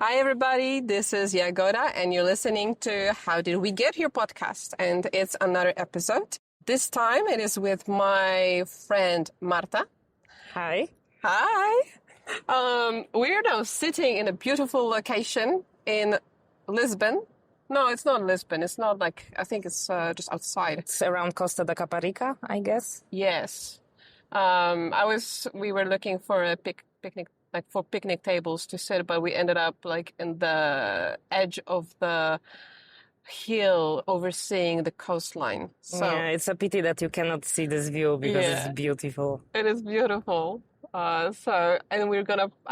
Hi, everybody. This is Jagoda, and you're listening to How Did We Get Here podcast, and it's another episode. This time it is with my friend Marta. Hi. Hi. We're now sitting in a beautiful location in Lisbon. No, it's not Lisbon. It's not like, I think it's just outside. It's around Costa da Caparica, I guess. Yes. We were looking for a picnic, like for picnic tables to sit, but we ended up like in the edge of the hill overseeing the coastline. So yeah, it's a pity that you cannot see this view because it's beautiful. it is beautiful. And I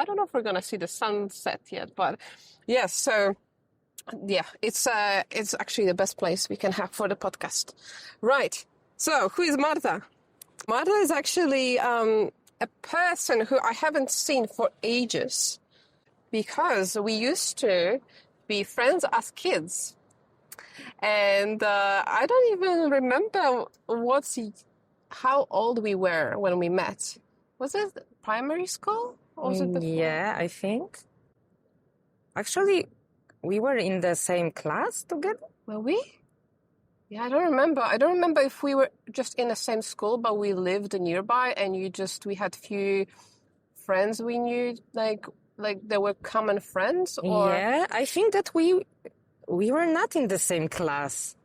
don't know if we're gonna see the sunset yet, but yes. So yeah, it's actually the best place we can have for the podcast. Right. So who is Marta? Marta is actually a person who I haven't seen for ages because we used to be friends as kids. And I don't even remember how old we were when we met. Was it primary school? Or was it before? Yeah, I think. Actually, we were in the same class together. Were we? Yeah, I don't remember. I don't remember if we were just in the same school, but we lived nearby, and we had few friends we knew, like there were common friends. Or Yeah, I think that we were not in the same class.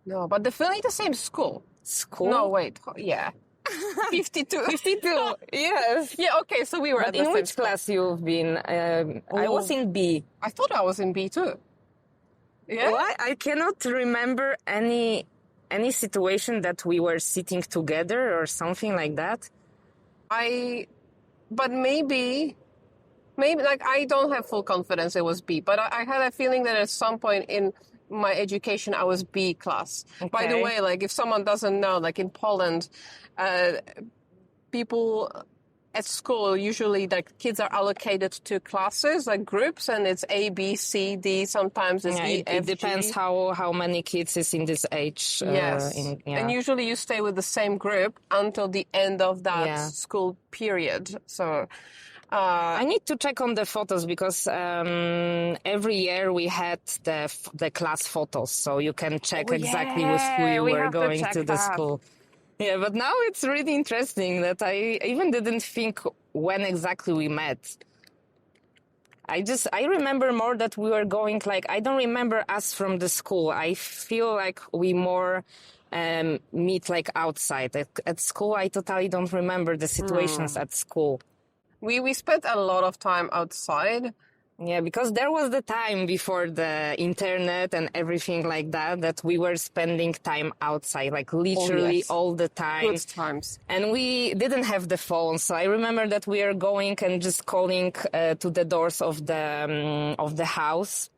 no, but definitely the same school. School? No, wait, yeah, 52. 52. Yes. Yeah, okay, so we were But at the in same which school. class you've been? I was in B. I thought I was in B too. Yeah. Why? I cannot remember any situation that we were sitting together or something like that. But maybe like I don't have full confidence it was B, but I had a feeling that at some point in my education I was B class. By the Okay. way, like if someone doesn't know, like in Poland, people at school usually like kids are allocated to classes, like groups, and it's A, B, C, D. Sometimes it's E, F, It depends G. how many kids is in this age. Yes. And usually you stay with the same group until the end of that school period. So I need to check on the photos because every year we had the class photos, so you can check exactly with who you we were have to going check to the that. school. Yeah, but now it's really interesting that I even didn't think when exactly we met. I remember more that we were going, like, I don't remember us from the school. I feel like we more meet like outside. At school, I totally don't remember the situations at school. We spent a lot of time outside. Yeah, because there was the time before the internet and everything like that we were spending time outside, like literally all the time. Good times. And we didn't have the phone, so I remember that we are going and just calling to the doors of the house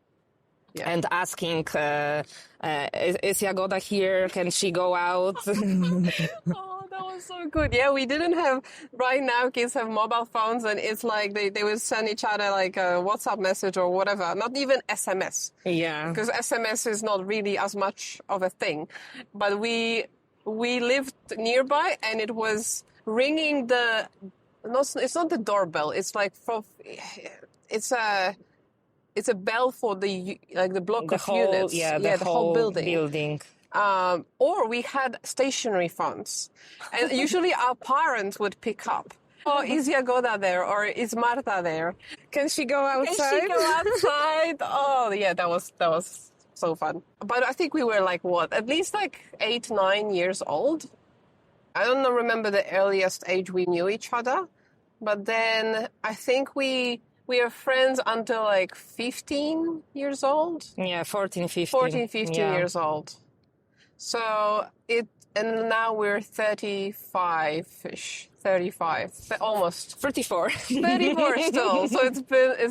and asking, is Jagoda here? Can she go out? Oh, that was so good. Yeah, we didn't have, right now kids have mobile phones and it's like they would send each other like a WhatsApp message or whatever, not even SMS. Yeah. Because SMS is not really as much of a thing. But we lived nearby and it was ringing it's not the doorbell, it's like it's a bell for the block of units. Yeah, the whole building. Or we had stationary phones. And usually our parents would pick up. Oh, is Jagoda there? Or is Marta there? Can she go outside? Can she go outside? Oh, yeah, that was so fun. But I think we were like, at least like 8, 9 years old. I don't remember the earliest age we knew each other. But then I think we are friends until like 15 years old. Yeah, 14, 15. 14, 15 years old. So and now we're 35-ish, 35, almost 34. 34 still. So it's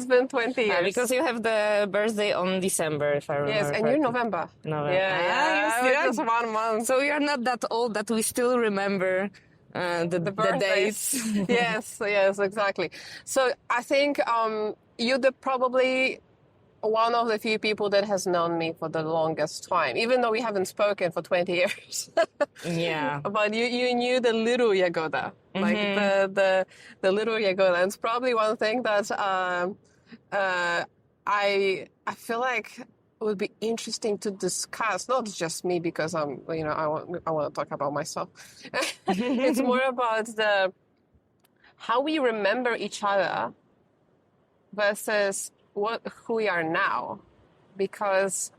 been 20 years. Because you have the birthday on December, if I remember. Yes, and you're November. November. Yeah, just 1 month. So you're not that old that we still remember the dates. yes, exactly. So I think you're probably one of the few people that has known me for the longest time, even though we haven't spoken for 20 years. Yeah. But you knew the little Jagoda, like the little Jagoda. And it's probably one thing that I feel like it would be interesting to discuss, not just me because I want to talk about myself. It's more about how we remember each other versus who we are now, because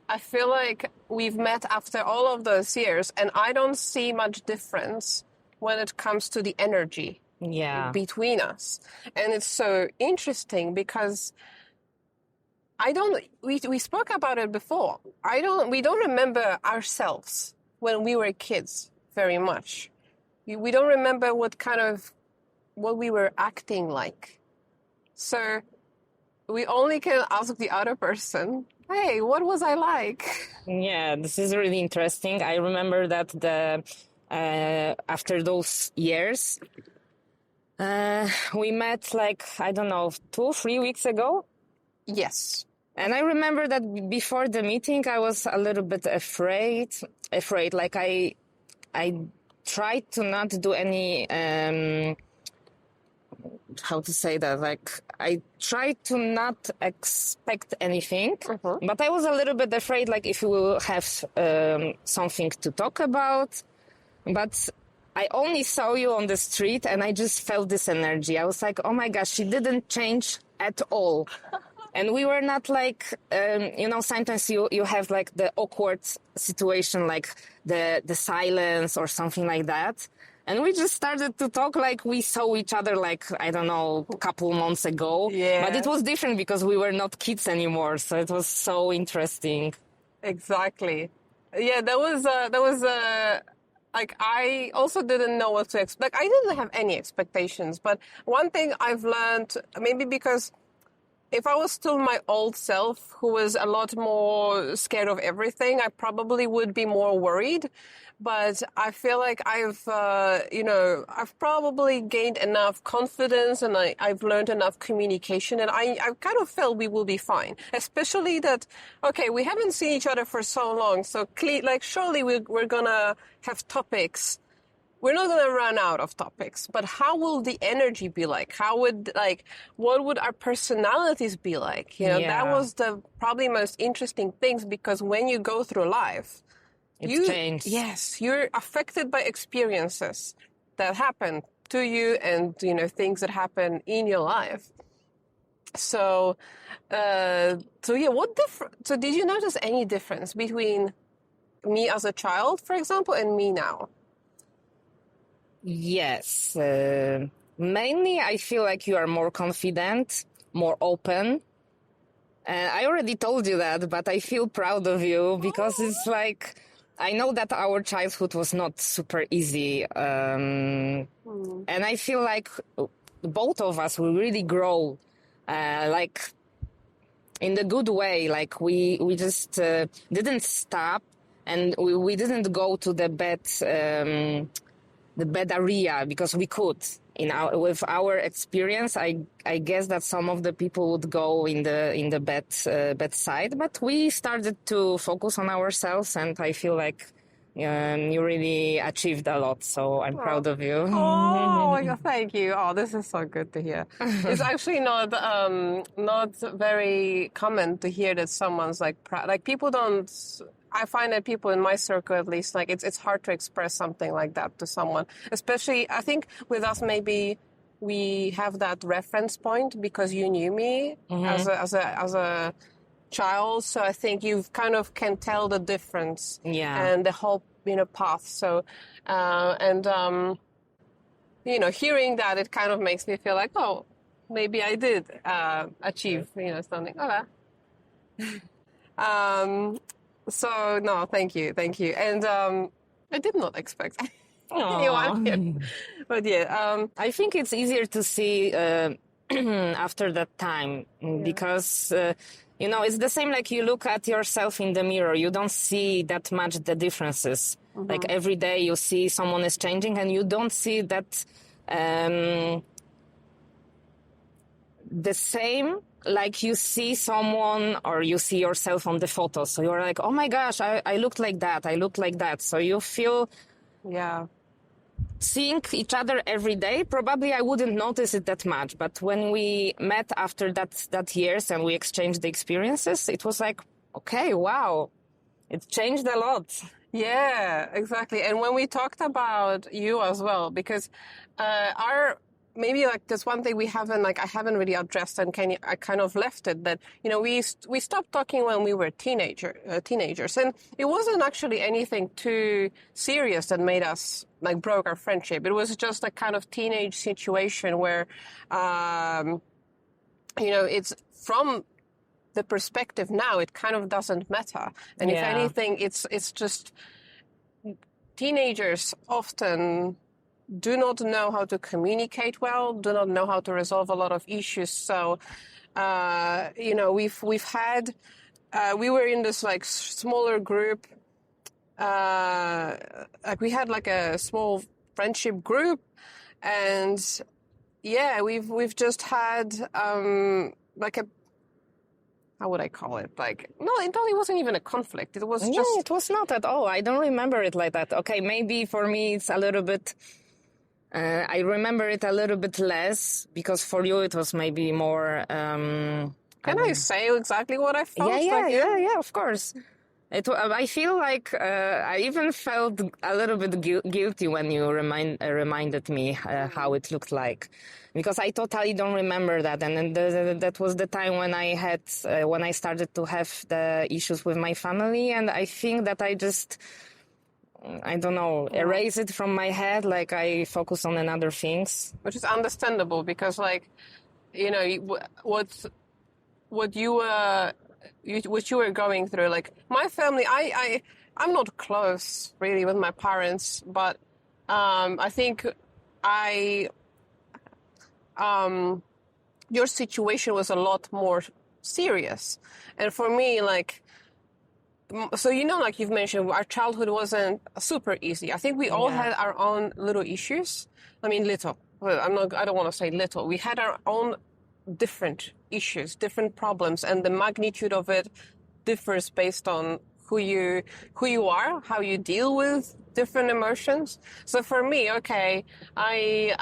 I feel like we've met after all of those years, and I don't see much difference when it comes to the energy between us. And it's so interesting because we spoke about it before. We don't remember ourselves when we were kids very much. We don't remember what we were acting like. So we only can ask the other person, hey, what was I like? Yeah, this is really interesting. I remember that after those years, we met like, I don't know, 2 or 3 weeks ago. Yes. And I remember that before the meeting, I was a little bit afraid. Like I tried to not do any, how to say that? Like I tried to not expect anything, but I was a little bit afraid, like if we will have something to talk about. But I only saw you on the street and I just felt this energy. I was like, oh my gosh, she didn't change at all. And we were not like, sometimes you have like the awkward situation, like the silence or something like that. And we just started to talk like we saw each other like, I don't know, a couple months ago. Yeah. But it was different because we were not kids anymore. So it was so interesting. Exactly. Yeah, that was like I also didn't know what to expect. I didn't have any expectations. But one thing I've learned, maybe because if I was still my old self, who was a lot more scared of everything, I probably would be more worried. But I feel like I've probably gained enough confidence and I've learned enough communication, and I kind of felt we will be fine. Especially that, okay, we haven't seen each other for so long, so surely we're gonna have topics. We're not going to run out of topics, but how will the energy be like? What would our personalities be like? That was the probably most interesting things, because when you go through life, it's changed. Yes, you're affected by experiences that happen to you and, things that happen in your life. So so did you notice any difference between me as a child, for example, and me now? Yes. Mainly, I feel like you are more confident, more open. I already told you that, but I feel proud of you because it's like, I know that our childhood was not super easy. And I feel like both of us will really grow, like in the good way. Like we just didn't stop, and we didn't go to the bad area because we could. With our experience, I guess that some of the people would go in the bad side, but we started to focus on ourselves, and I feel like you really achieved a lot. So I'm proud of you. Oh my God, thank you. Oh, this is so good to hear. It's actually not very common to hear that someone's like proud. Like people don't. I find that people in my circle, at least, like it's hard to express something like that to someone. Especially, I think with us, maybe we have that reference point because you knew me as a child. So I think you kind of can tell the difference and the whole path. So hearing that, it kind of makes me feel like, oh, maybe I did achieve something. Okay. So no, thank you, and I did not expect anyone here, but yeah, I think it's easier to see after that time because it's the same. Like you look at yourself in the mirror, you don't see that much the differences. Like every day you see someone is changing, and you don't see that the same. Like you see someone or you see yourself on the photo. So you're like, oh my gosh, I looked like that. I looked like that. So you feel seeing each other every day, probably I wouldn't notice it that much. But when we met after that years and we exchanged the experiences, it was like, okay, wow, it changed a lot. Yeah, exactly. And when we talked about you as well, because maybe like there's one thing I haven't really addressed, and I kind of left it, that we stopped talking when we were teenagers, and it wasn't actually anything too serious that made us like broke our friendship. It was just a kind of teenage situation where it's from the perspective now, it kind of doesn't matter. And if anything, it's just teenagers often do not know how to communicate well, do not know how to resolve a lot of issues. So, we've had, we were in this like smaller group, like we had like a small friendship group, and we've just had like a, how would I call it? Like, no, it wasn't even a conflict. It was just... it was not at all. I don't remember it like that. Okay, maybe for me it's a little bit... I remember it a little bit less, because for you it was maybe more... Can I say exactly what I felt? Yeah, of course. I feel like I even felt a little bit guilty when you reminded me how it looked like, because I totally don't remember that. And then that was the time when I started to have the issues with my family, and I think that I just, I don't know, erase it from my head. Like I focus on other things, which is understandable, because like, what you were going through, like my family, I'm not close really with my parents, but I think your situation was a lot more serious. And for me, like, so like you've mentioned, our childhood wasn't super easy. I think we all had our own little issues. I mean, little. Well, I don't want to say little. We had our own different issues, different problems, and the magnitude of it differs based on who you are, how you deal with different emotions. So for me, okay, I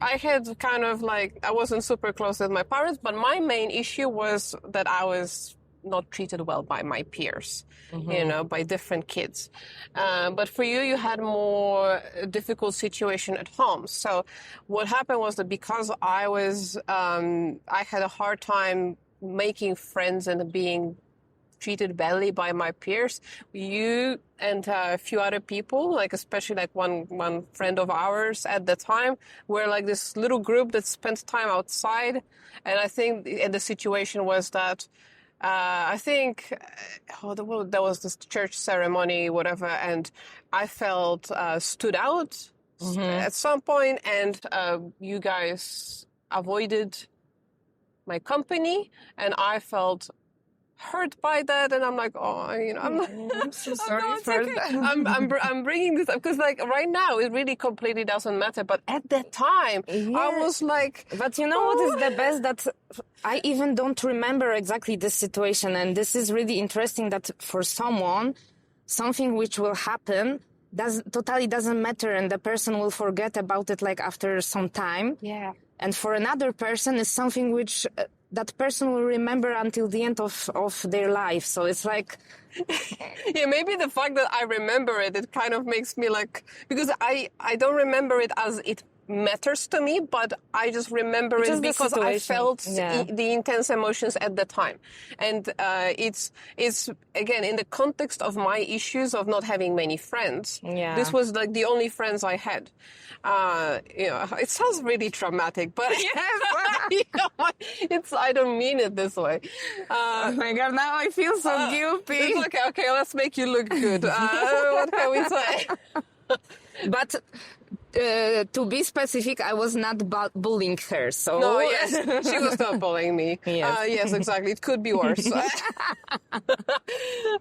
had kind of like, I wasn't super close with my parents, but my main issue was that I was not treated well by my peers, by different kids. But for you had more difficult situation at home. So what happened was that because I had a hard time making friends and being treated badly by my peers, you and a few other people, like especially like one friend of ours at the time, were like this little group that spent time outside. And I think the situation was that I think there was this church ceremony, whatever, and I felt stood out at some point, and you guys avoided my company, and I felt hurt by that, and I'm like, I'm so sorry for that. I'm bringing this up because, like, right now it really completely doesn't matter. But at that time, I was like, but you know what is the best? That I even don't remember exactly this situation, and this is really interesting. That for someone, something which will happen totally doesn't matter, and the person will forget about it like after some time. Yeah. And for another person, it's something which that person will remember until the end of their life. So it's like... Yeah, maybe the fact that I remember it kind of makes me like... Because I don't remember it as it matters to me, but I just remember it because I felt the intense emotions at the time. And it's again, in the context of my issues of not having many friends, this was like the only friends I had. It sounds really traumatic, but I don't mean it this way. Oh my God, now I feel so guilty. It's okay, let's make you look good. What can we say? But to be specific, I was not bullying her, so... No, yes, she was not bullying me. Yes, exactly. It could be worse.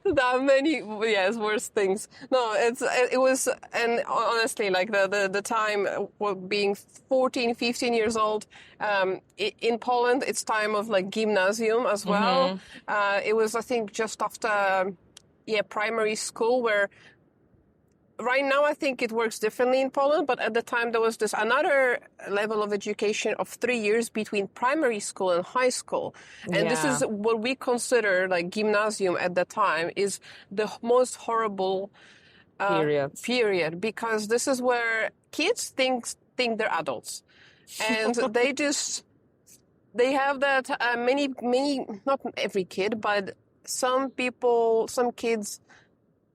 There are many, worse things. No, it was, and honestly, like the time, being 14, 15 years old, in Poland, it's time of like gymnasium as well. It was, I think, just after, primary school, where right now I think it works differently in Poland, but at the time there was this another level of education of 3 years between primary school and high school. And this is what we consider like gymnasium at the time is the most horrible period, because this is where kids think they're adults. And they have that many, not every kid, but some kids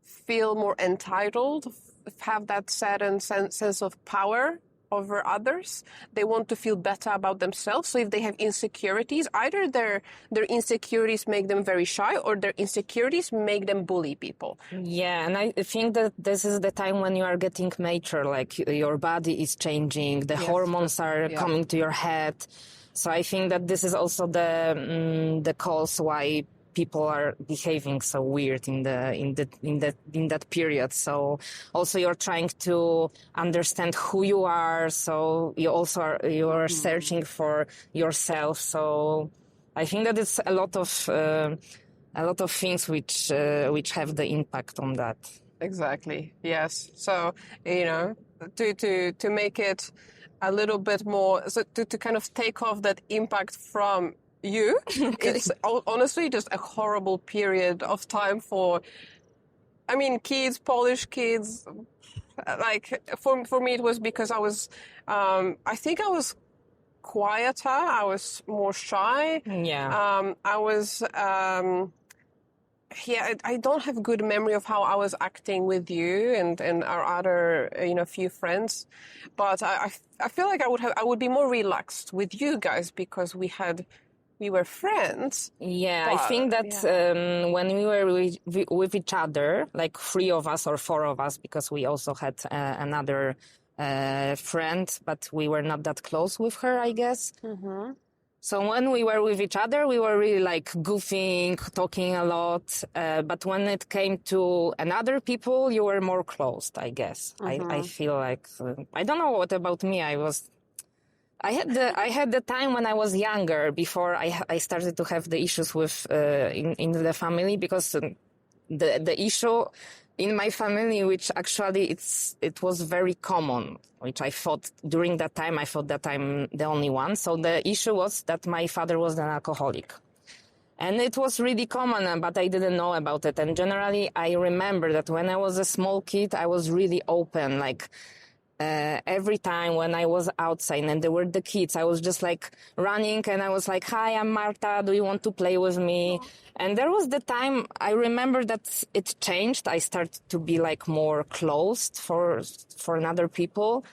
feel more entitled, have that certain sense of power over others. They want to feel better about themselves. So if they have insecurities, either their insecurities make them very shy, or their insecurities make them bully people. Yeah, and I think that this is the time when you are getting mature, like your body is changing, the hormones are coming to your head. So I think that this is also the cause why people are behaving so weird in that period. So also you're trying to understand who you are. So you are searching for yourself. So I think that it's a lot of things which have the impact on that. Exactly. Yes. So to make it a little bit more, so to kind of take off that impact from you, it's honestly just a horrible period of time for, kids, Polish kids. Like for me, it was because I was, I think I was quieter. I was more shy. Yeah. I was, I don't have good memory of how I was acting with you and our other, few friends, but I feel like I would be more relaxed with you guys because we were friends. Yeah, I think that when we were with each other, like 3 of us or 4 of us, because we also had another friend, but we were not that close with her, I guess. Mm-hmm. So when we were with each other, we were really like goofing, talking a lot. But when it came to another people, you were more closed, I guess. Mm-hmm. I feel like, I don't know what about me. I had the time when I was younger, before I started to have the issues with in the family, because the issue in my family, which actually it was very common, which I thought during that time, I thought that I'm the only one. So the issue was that my father was an alcoholic. And it was really common, but I didn't know about it. And generally, I remember that when I was a small kid, I was really open, like, every time when I was outside and there were the kids, I was just like running and I was like, "Hi, I'm Marta. Do you want to play with me?" And there was the time I remember that it changed. I started to be like more closed for other people.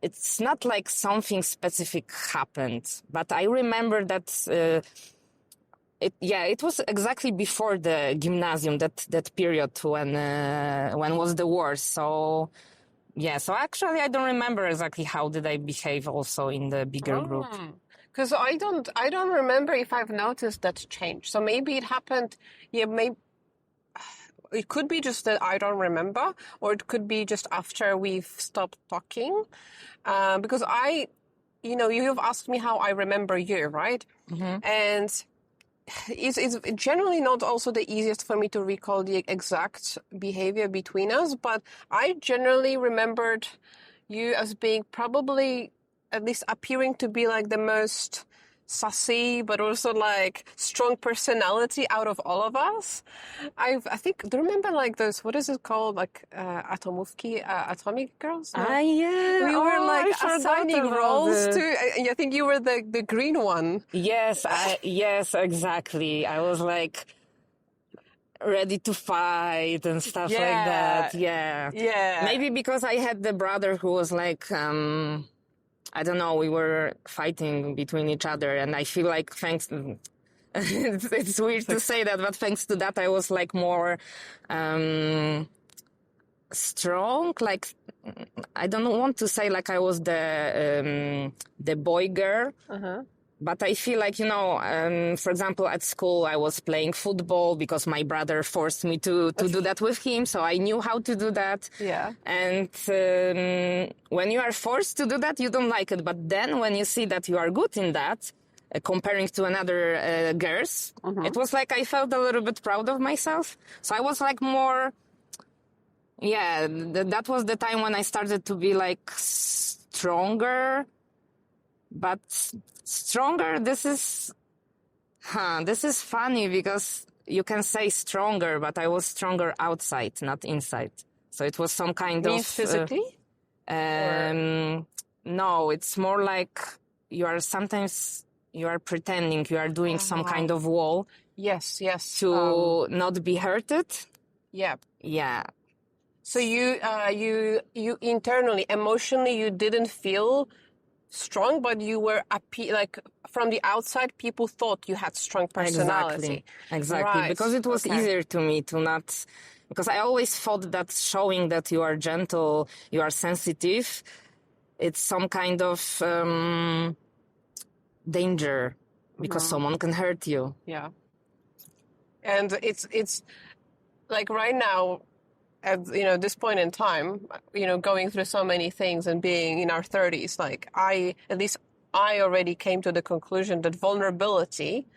It's not like something specific happened, but I remember that it was exactly before the gymnasium, that period when was the worst. So. Yeah, so actually I don't remember exactly how did I behave also in the bigger group. Because I don't remember if I've noticed that change. So maybe it happened, maybe it could be just that I don't remember, or it could be just after we've stopped talking. Because you've asked me how I remember you, right? Mm-hmm. And it's generally not also the easiest for me to recall the exact behavior between us, but I generally remembered you as being probably, at least appearing to be like the most sassy, but also like strong personality out of all of us. I think, do you remember like those, what is it called? Like atomic girls? No? Yeah. We were like assigning roles to, I think you were the green one. Yes, yes, exactly. I was like ready to fight and stuff like that. Yeah. Yeah. Maybe because I had the brother who was like, I don't know, we were fighting between each other, and I feel like it's weird to say that, but thanks to that I was like more strong. Like, I don't want to say like I was the boy girl. Uh-huh. But I feel like, for example, at school, I was playing football because my brother forced me to do that with him. So I knew how to do that. Yeah. And when you are forced to do that, you don't like it. But then when you see that you are good in that, comparing to another girls, it was like I felt a little bit proud of myself. So I was like more Yeah, that was the time when I started to be like stronger. But stronger, this is funny because you can say stronger, but I was stronger outside, not inside. So it was some kind Means of physically? No, it's more like you are pretending you are doing some kind of wall. Yes. To not be hurted. Yeah. Yeah. So you internally, emotionally, you didn't feel strong, but you were like from the outside, people thought you had strong personality. Exactly. Right. Because it was easier to me to not, because I always thought that showing that you are gentle, you are sensitive, it's some kind of danger because someone can hurt you. Yeah. And it's like right now, at this point in time, going through so many things and being in our 30s, like I already came to the conclusion that vulnerability,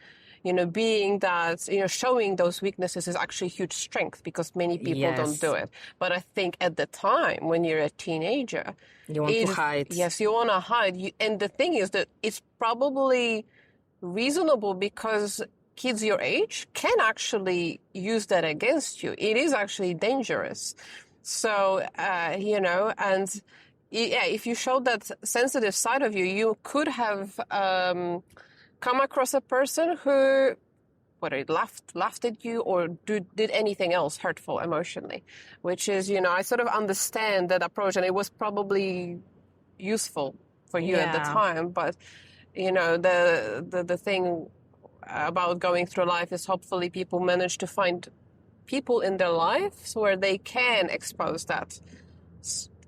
being that, showing those weaknesses is actually huge strength because many people don't do it. But I think at the time when you're a teenager, you want to hide. Yes, you want to hide. And the thing is that it's probably reasonable because kids your age can actually use that against you. It is actually dangerous. So, and yeah, if you showed that sensitive side of you, you could have come across a person who, whether it laughed at you or did anything else hurtful emotionally, which is, I sort of understand that approach, and it was probably useful for you at the time. But, the thing about going through life is hopefully people manage to find people in their lives where they can expose that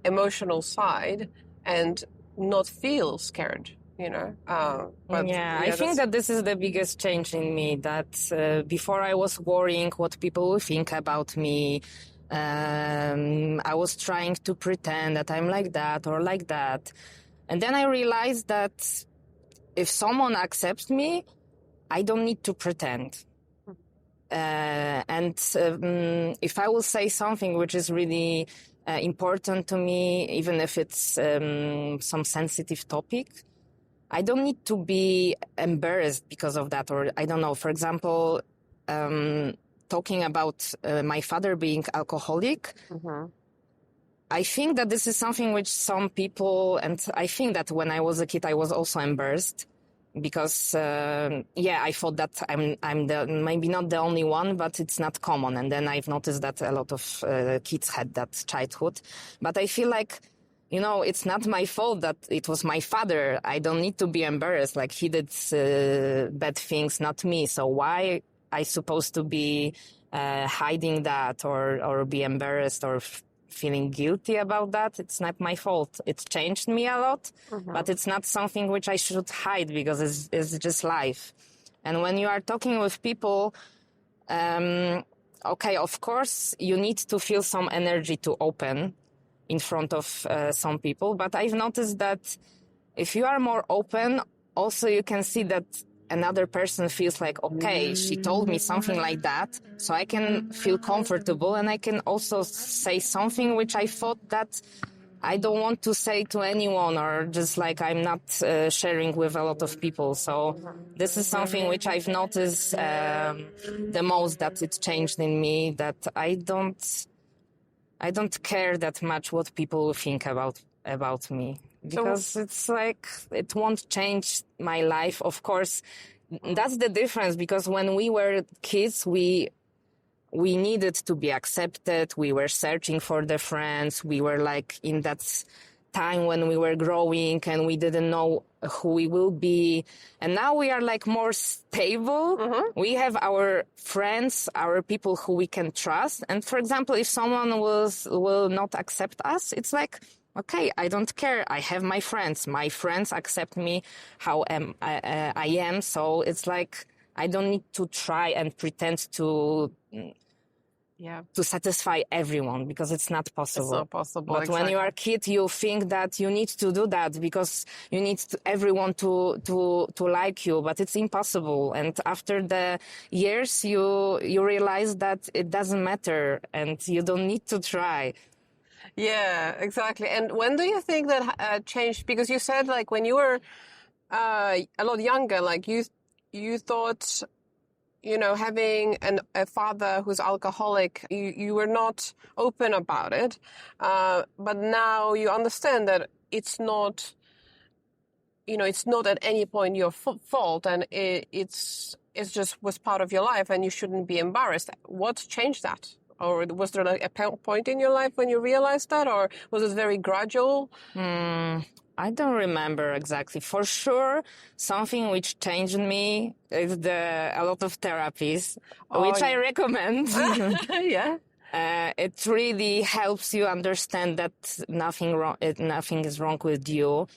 emotional side and not feel scared, But, I think that this is the biggest change in me, that before I was worrying what people will think about me. I was trying to pretend that I'm like that or like that. And then I realized that if someone accepts me, I don't need to pretend. And if I will say something which is really important to me, even if it's some sensitive topic, I don't need to be embarrassed because of that. Or I don't know, for example, talking about my father being alcoholic, I think that this is something which some people, and I think that when I was a kid, I was also embarrassed because, I thought that I'm maybe not the only one, but it's not common. And then I've noticed that a lot of kids had that childhood. But I feel like, it's not my fault that it was my father. I don't need to be embarrassed. Like he did bad things, not me. So why I supposed to be hiding that or be embarrassed or feeling guilty about that? It's not my fault. It's changed me a lot, but it's not something which I should hide because it's just life. And when you are talking with people, of course, you need to feel some energy to open in front of some people. But I've noticed that if you are more open, also you can see that another person feels like, okay, she told me something like that, so I can feel comfortable and I can also say something which I thought that I don't want to say to anyone, or just like I'm not sharing with a lot of people. So this is something which I've noticed the most, that it's changed in me, that I don't care that much what people think about me. Because it's like, it won't change my life. Of course, that's the difference, because when we were kids, we needed to be accepted. We were searching for the friends. We were like in that time when we were growing and we didn't know who we will be. And now we are like more stable. We have our friends, our people who we can trust. And for example, if someone will not accept us, it's like, okay, I don't care. I have my friends. My friends accept me how I am. So it's like, I don't need to try and pretend to to satisfy everyone, because it's not possible. It's not possible. But exactly. when you are a kid, you think that you need to do that because you need everyone to like you, but it's impossible. And after the years, you realize that it doesn't matter and you don't need to try. Yeah, exactly. And when do you think that changed? Because you said like when you were a lot younger, like you thought, having a father who's alcoholic, you were not open about it. But now you understand that it's not, it's not at any point your fault, and it's just was part of your life, and you shouldn't be embarrassed. What changed that? Or was there like a point in your life when you realized that, or was it very gradual? I don't remember exactly. For sure, something which changed me is a lot of therapies, which I recommend. Yeah. It really helps you understand that nothing is wrong with you.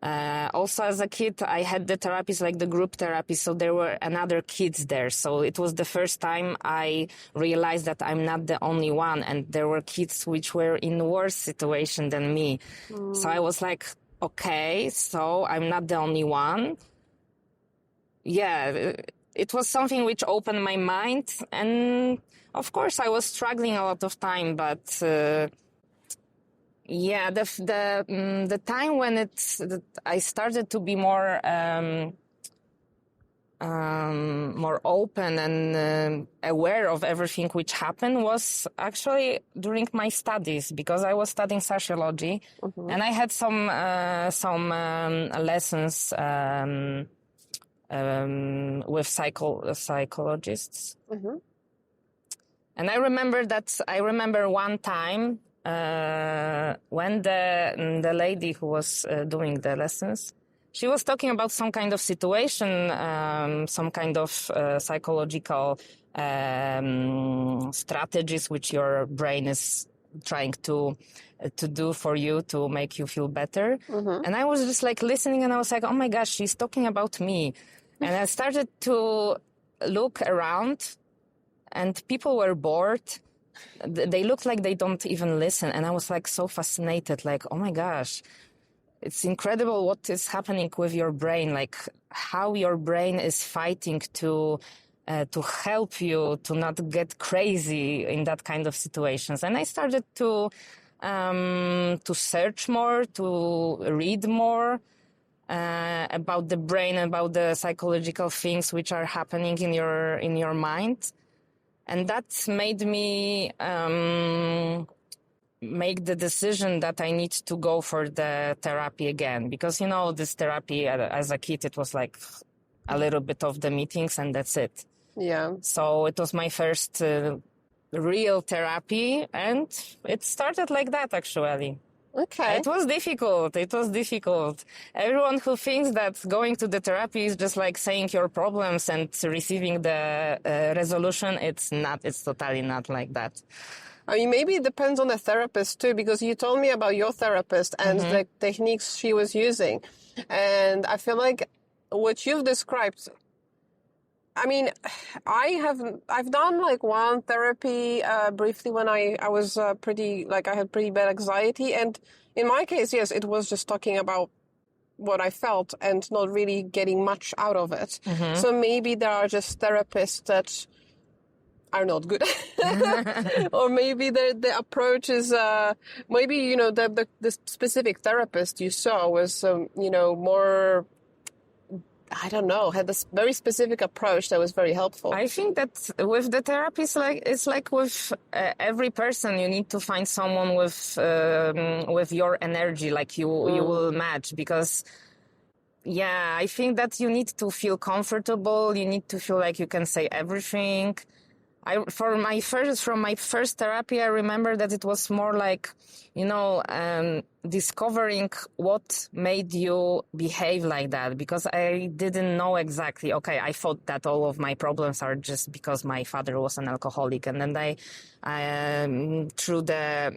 Also, as a kid, I had the therapies like the group therapy, so there were another kids there. So it was the first time I realized that I'm not the only one, and there were kids which were in worse situation than me. So I was like, okay, so I'm not the only one. Yeah, it was something which opened my mind, and of course I was struggling a lot of time, but yeah, the time when I started to be more open and aware of everything which happened was actually during my studies, because I was studying sociology, and I had some lessons with psychologists. And I remember one time when the lady who was doing the lessons, she was talking about some kind of situation, some kind of psychological strategies which your brain is trying to do for you to make you feel better. And I was just like listening, and I was like, oh my gosh, she's talking about me. And I started to look around, and people were bored. They looked like they don't even listen. And I was like so fascinated, like, oh my gosh, it's incredible what is happening with your brain, like how your brain is fighting to help you to not get crazy in that kind of situations. And I started to search more, to read more about the brain, about the psychological things which are happening in your mind. And that made me make the decision that I need to go for the therapy again. Because, this therapy as a kid, it was like a little bit of the meetings and that's it. Yeah. So it was my first real therapy, and it started like that, actually. Okay. It was difficult. Everyone who thinks that going to the therapy is just like saying your problems and receiving the resolution, it's not. It's totally not like that. I mean, maybe it depends on the therapist too, because you told me about your therapist and the techniques she was using. And I feel like what you've described, I mean, I've done like one therapy briefly when I was I had pretty bad anxiety. And in my case, yes, it was just talking about what I felt and not really getting much out of it. So maybe there are just therapists that are not good. Or maybe the approach is, maybe, the specific therapist you saw was, more, I don't know, had this very specific approach that was very helpful. I think that with the therapy, it's like with every person, you need to find someone with your energy, like you will match. Because, yeah, I think that you need to feel comfortable. You need to feel like you can say everything. From my first therapy, I remember that it was more like, discovering what made you behave like that, because I didn't know exactly. Okay, I thought that all of my problems are just because my father was an alcoholic, and then I through the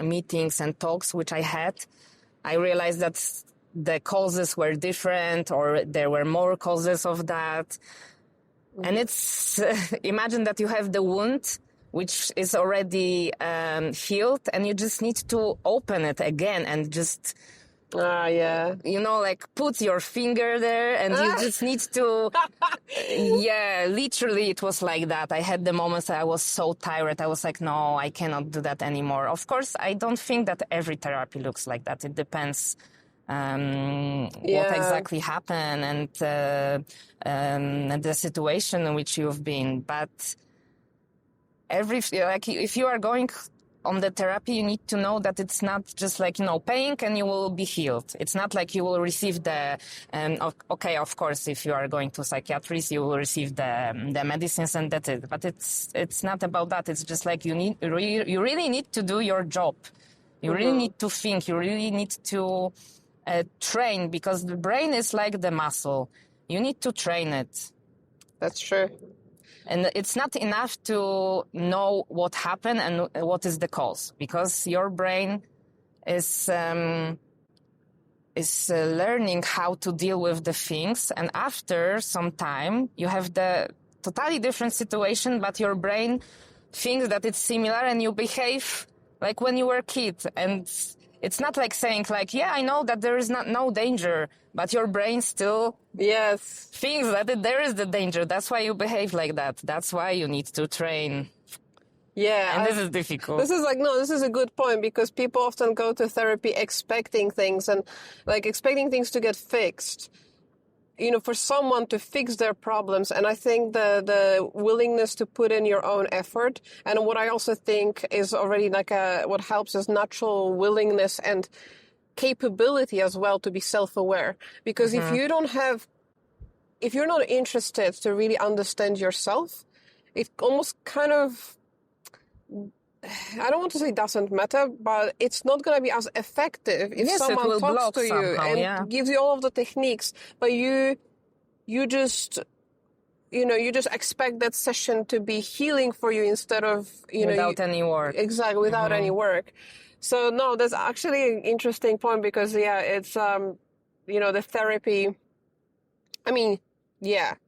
meetings and talks which I had, I realized that the causes were different, or there were more causes of that. And it's, imagine that you have the wound which is already healed, and you just need to open it again and just, like put your finger there, and you just need to, literally it was like that. I had the moments that I was so tired. I was like, no, I cannot do that anymore. Of course, I don't think that every therapy looks like that. It depends what exactly happened and the situation in which you've been. But if you are going on the therapy, you need to know that it's not just like, paying and you will be healed. It's not like you will receive the, of course, if you are going to psychiatrist, you will receive the medicines and that's it. But it's not about that. It's just like you really need to do your job. You really need to think. You really need to train, because the brain is like the muscle. You need to train it. That's true. And it's not enough to know what happened and what is the cause, because your brain is learning how to deal with the things. And after some time, you have the totally different situation, but your brain thinks that it's similar and you behave like when you were a kid. And it's not like saying like, yeah, I know that there is no danger, but your brain still thinks that there is the danger. That's why you behave like that. That's why you need to train. Yeah. And this is difficult. This is a good point, because people often go to therapy expecting things and expecting things to get fixed, for someone to fix their problems. And I think the willingness to put in your own effort, and what I also think is already what helps is natural willingness and capability as well to be self-aware. Because if you're not interested to really understand yourself, it almost kind of, I don't want to say doesn't matter, but it's not going to be as effective if someone talks to you and gives you all of the techniques, but you just expect that session to be healing for you instead of, without any work. Exactly, without any work. So no, that's actually an interesting point, because it's, the therapy, I mean,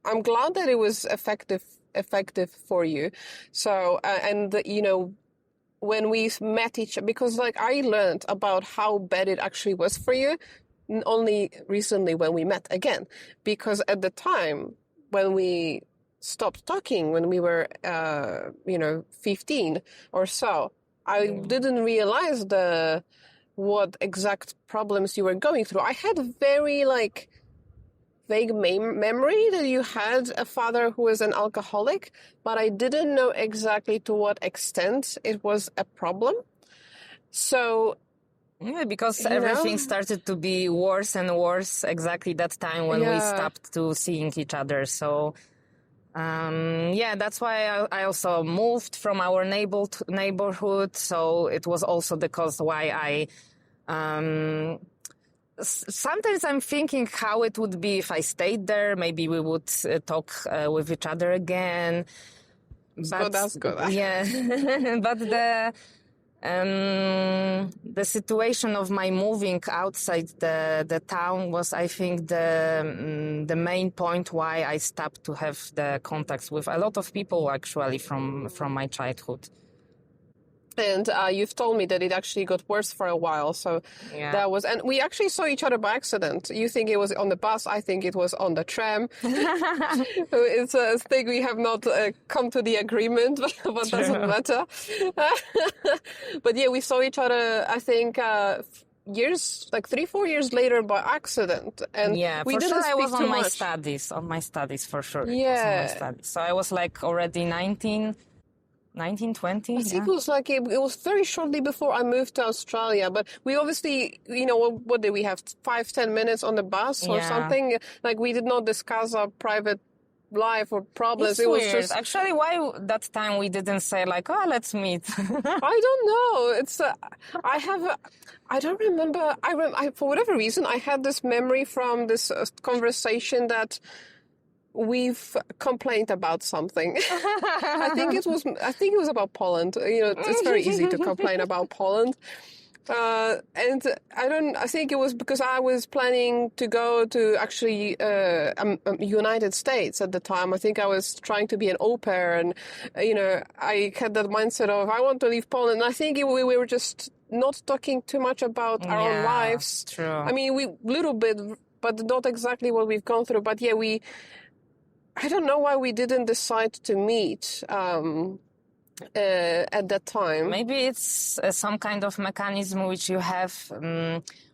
I'm glad that it was effective for you. So, when we met because I learned about how bad it actually was for you only recently when we met again, because at the time when we stopped talking, when we were 15 or so, I didn't realize what exact problems you were going through. I had a very vague memory that you had a father who was an alcoholic, but I didn't know exactly to what extent it was a problem. So, because everything started to be worse and worse exactly that time when we stopped to seeing each other. So, that's why I also moved from our neighborhood. So it was also the cause why I... Sometimes I'm thinking how it would be if I stayed there. Maybe we would talk with each other again. But that's good. Yeah, but the situation of my moving outside the town was, I think, the main point why I stopped to have the contacts with a lot of people actually from my childhood. And you've told me that it actually got worse for a while. So that was, and we actually saw each other by accident. You think it was on the bus. I think it was on the tram. It's a thing we have not come to the agreement, but doesn't matter. But we saw each other, I think, years, 3-4 years later by accident. And we for didn't sure I was speak too on my studies for sure. Yeah. So I was already 19, 20. I think it was very shortly before I moved to Australia, but we obviously, what did we have, 5-10 minutes on the bus or something? We did not discuss our private life or problems. It was weird. Just actually, why that time we didn't say let's meet? I don't know. It's I don't remember. I for whatever reason I had this memory from this conversation that we've complained about something. I think it was about Poland. It's very easy to complain about Poland. And I think it was because I was planning to go to actually United States at the time. I think I was trying to be an au pair, and I had that mindset of I want to leave Poland. And I think we were just not talking too much about our own lives. True. I mean, we little bit, but not exactly what we've gone through. But yeah, I don't know why we didn't decide to meet. At that time. Maybe it's some kind of mechanism which you have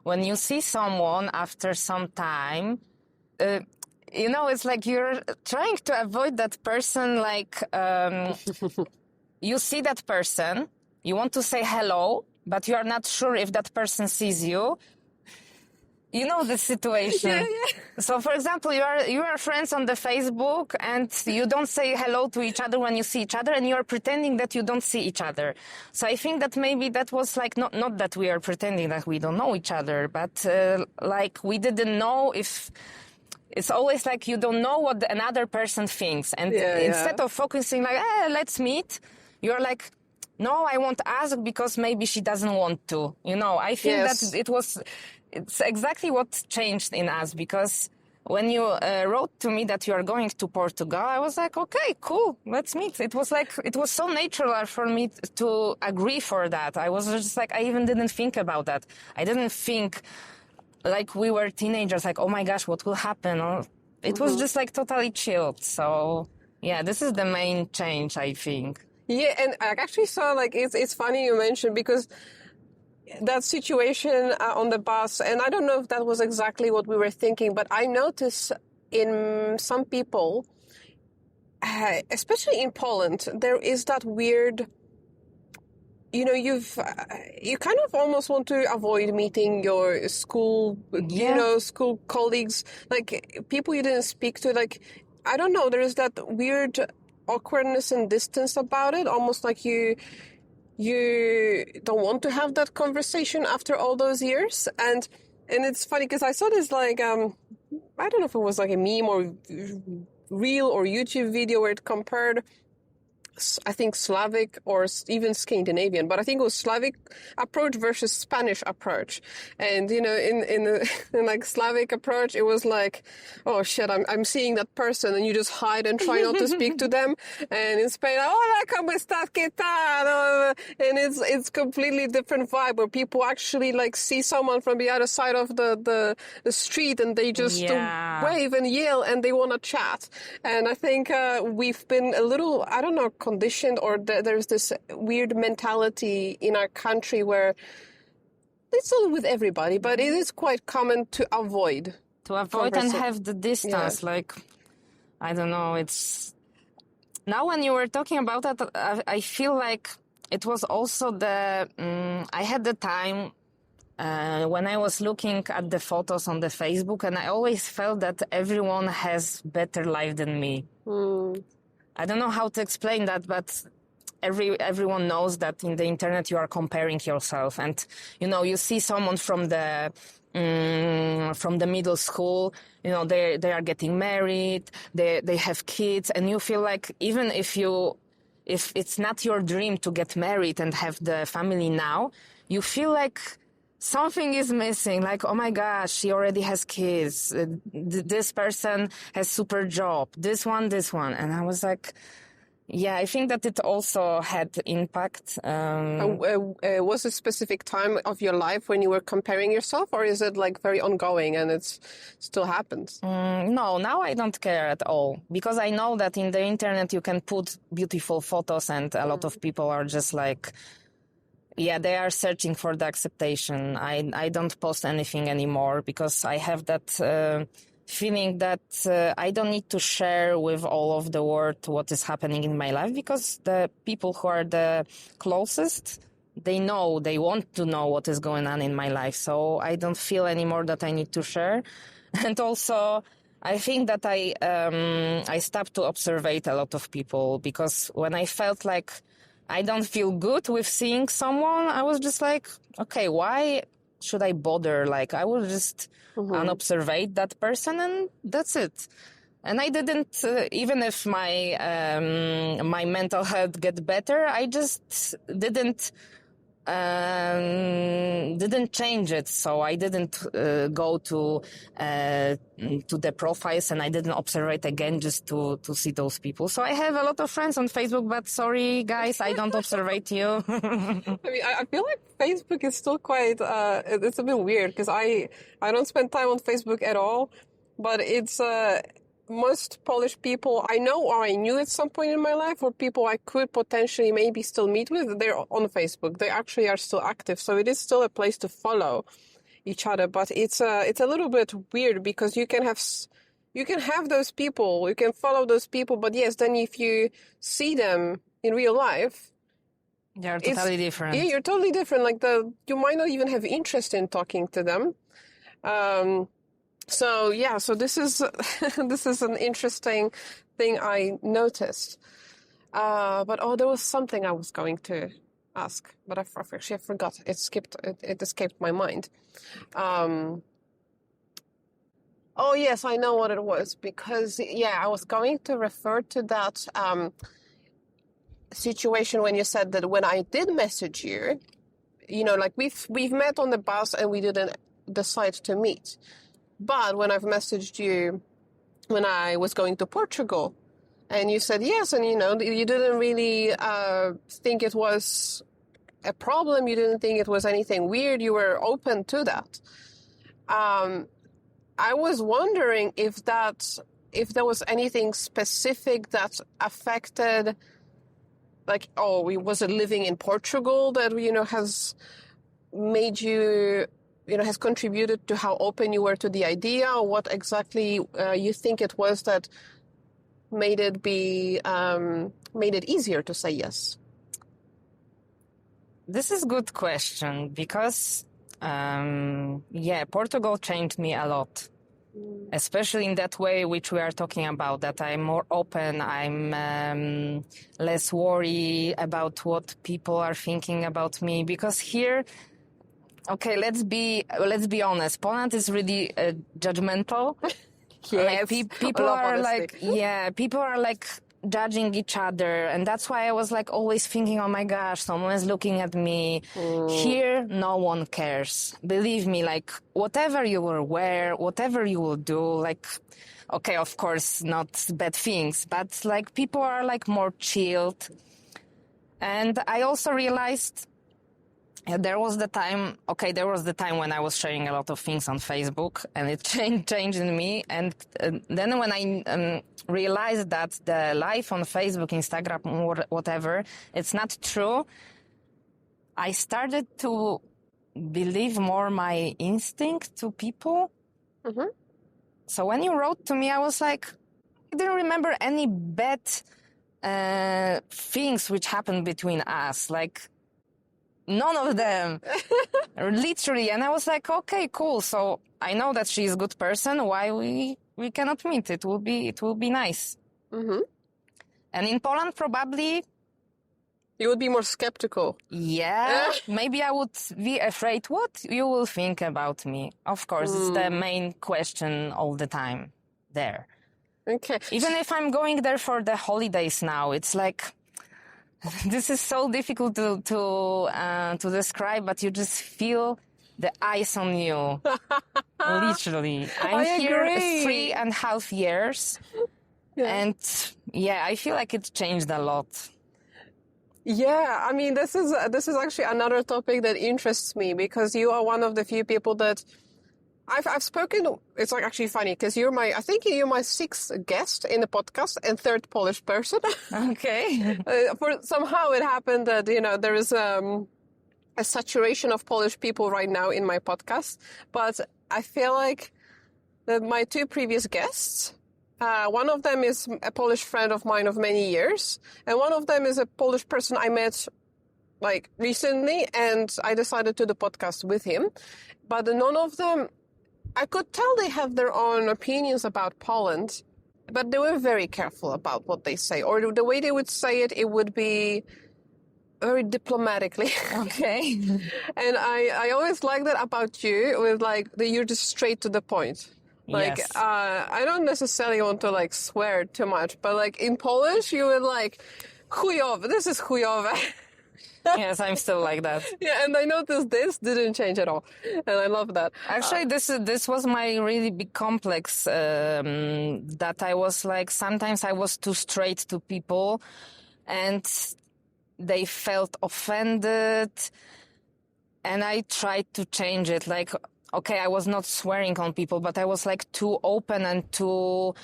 when you see someone after some time. It's like you're trying to avoid that person. Like you see that person, you want to say hello, but you are not sure if that person sees you. You know the situation. Yeah. So, for example, you are friends on the Facebook, and you don't say hello to each other when you see each other, and you are pretending that you don't see each other. So, I think that maybe that was like not that we are pretending that we don't know each other, but like we didn't know if. It's always like you don't know what another person thinks, and instead of focusing like, let's meet, you're like, no, I won't ask because maybe she doesn't want to. I think that it's exactly what changed in us, because when you wrote to me that you are going to Portugal, I was like, okay, cool, let's meet. It was so natural for me to agree for that. I was just like, I even didn't think about that. I didn't think like we were teenagers, like, oh my gosh, what will happen? Or it was just like totally chilled. So yeah, this is the main change, I think. Yeah, and I actually saw like it's funny you mentioned, because that situation on the bus, and I don't know if that was exactly what we were thinking, but I noticed in some people, especially in Poland, there is that weird, you kind of almost want to avoid meeting your school, school colleagues, like people you didn't speak to. Like, I don't know, there is that weird awkwardness and distance about it, almost like you don't want to have that conversation after all those years. And it's funny because I saw this like I don't know if it was like a meme or reel or YouTube video where it compared, I think, Slavic or even Scandinavian, but I think it was Slavic approach versus Spanish approach. And in like Slavic approach, it was like, oh shit, I'm seeing that person, and you just hide and try not to speak to them. And in Spain, hola, ¿cómo estás? ¿Qué tal? And it's completely different vibe where people actually like see someone from the other side of the street, and they just wave and yell, and they want to chat. And I think we've been a little, I don't know, conditioned, or there's this weird mentality in our country where it's not with everybody, but it is quite common to avoid and have the distance. Like, I don't know, it's now when you were talking about that, I feel like it was also I had the time when I was looking at the photos on the Facebook, and I always felt that everyone has better life than me. I don't know how to explain that, but everyone knows that in the internet you are comparing yourself, and you see someone from the middle school, they are getting married, they have kids, and you feel like even if it's not your dream to get married and have the family now, you feel like something is missing. Like, oh my gosh, she already has kids. This person has super job. This one. And I was like, yeah, I think that it also had impact. Was a specific time of your life when you were comparing yourself, or is it like very ongoing and it still happens? No, now I don't care at all, because I know that in the internet you can put beautiful photos, and a lot of people are just like, yeah, they are searching for the acceptation. I don't post anything anymore because I have that feeling that I don't need to share with all of the world what is happening in my life, because the people who are the closest, they want to know what is going on in my life. So I don't feel anymore that I need to share. And also, I think that I stopped to observe a lot of people, because when I felt like I don't feel good with seeing someone, I was just like, okay, why should I bother? Like, I will just unobserve that person, and that's it. And I didn't, even if my mental health get better, I just didn't didn't change it, so I didn't go to the profiles, and I didn't observe it again just to see those people. So I have a lot of friends on Facebook, but sorry guys, I don't observe you. I mean, I feel like Facebook is still quite, it's a bit weird because I don't spend time on Facebook at all, but it's, most Polish people I know or I knew at some point in my life, or people I could potentially maybe still meet with, they're on Facebook. They actually are still active. So it is still a place to follow each other, but it's a little bit weird because you can have those people, you can follow those people, but yes, then if you see them in real life, they're totally different. Yeah, you're totally different. Like you might not even have interest in talking to them. So this is this is an interesting thing I noticed. But there was something I was going to ask, but I forgot. It escaped my mind. Oh yes, I know what it was, because I was going to refer to that situation when you said that when I did message you, like we've met on the bus and we didn't decide to meet. But when I've messaged you when I was going to Portugal, and you said yes, and you didn't really think it was a problem, you didn't think it was anything weird, you were open to that. I was wondering if there was anything specific that affected, like, was it living in Portugal that has made you, has contributed to how open you were to the idea, or what exactly you think it was that made it easier to say yes? This is a good question, because Portugal changed me a lot, especially in that way which we are talking about, that I'm more open, I'm less worried about what people are thinking about me, because here, okay, let's be honest, Poland is really judgmental. Yes, people are like judging each other, and that's why I was like always thinking, oh my gosh, someone is looking at me. Here no one cares, believe me, like whatever you will wear, whatever you will do, like, okay, of course not bad things, but like people are like more chilled. And I also realized there was the time when I was sharing a lot of things on Facebook, and it changed in me. And then when I realized that the life on Facebook, Instagram, or whatever, it's not true, I started to believe more my instinct to people. Mm-hmm. So when you wrote to me, I was like, I didn't remember any bad things which happened between us, like none of them, literally. And I was like, okay, cool. So I know that she's a good person. Why we cannot meet? It will be nice. Mm-hmm. And in Poland, probably you would be more skeptical. Yeah, maybe I would be afraid what you will think about me. Of course, it's the main question all the time there. Okay. Even if I'm going there for the holidays now, it's like, this is so difficult to describe, but you just feel the eyes on you. Literally. I'm here 3.5 years. Yeah. And I feel like it changed a lot. Yeah, I mean, this is actually another topic that interests me, because you are one of the few people that I've spoken. It's like actually funny, because I think you're my 6th guest in the podcast and 3rd Polish person. Okay. Somehow it happened that, there is a saturation of Polish people right now in my podcast. But I feel like that my 2 previous guests, one of them is a Polish friend of mine of many years, and one of them is a Polish person I met like recently, and I decided to do the podcast with him. But none of them, I could tell they have their own opinions about Poland, but they were very careful about what they say, or the way they would say it, it would be very diplomatically. Okay. And I always like that about you, with like that you're just straight to the point. Like, yes. I don't necessarily want to like swear too much, but like in Polish, you would like chujowe. This is chujowe. Yes, I'm still like that. Yeah, and I noticed this didn't change at all, and I love that. Actually, this was my really big complex, that I was like, sometimes I was too straight to people and they felt offended, and I tried to change it. Like, okay, I was not swearing on people, but I was like too open and too,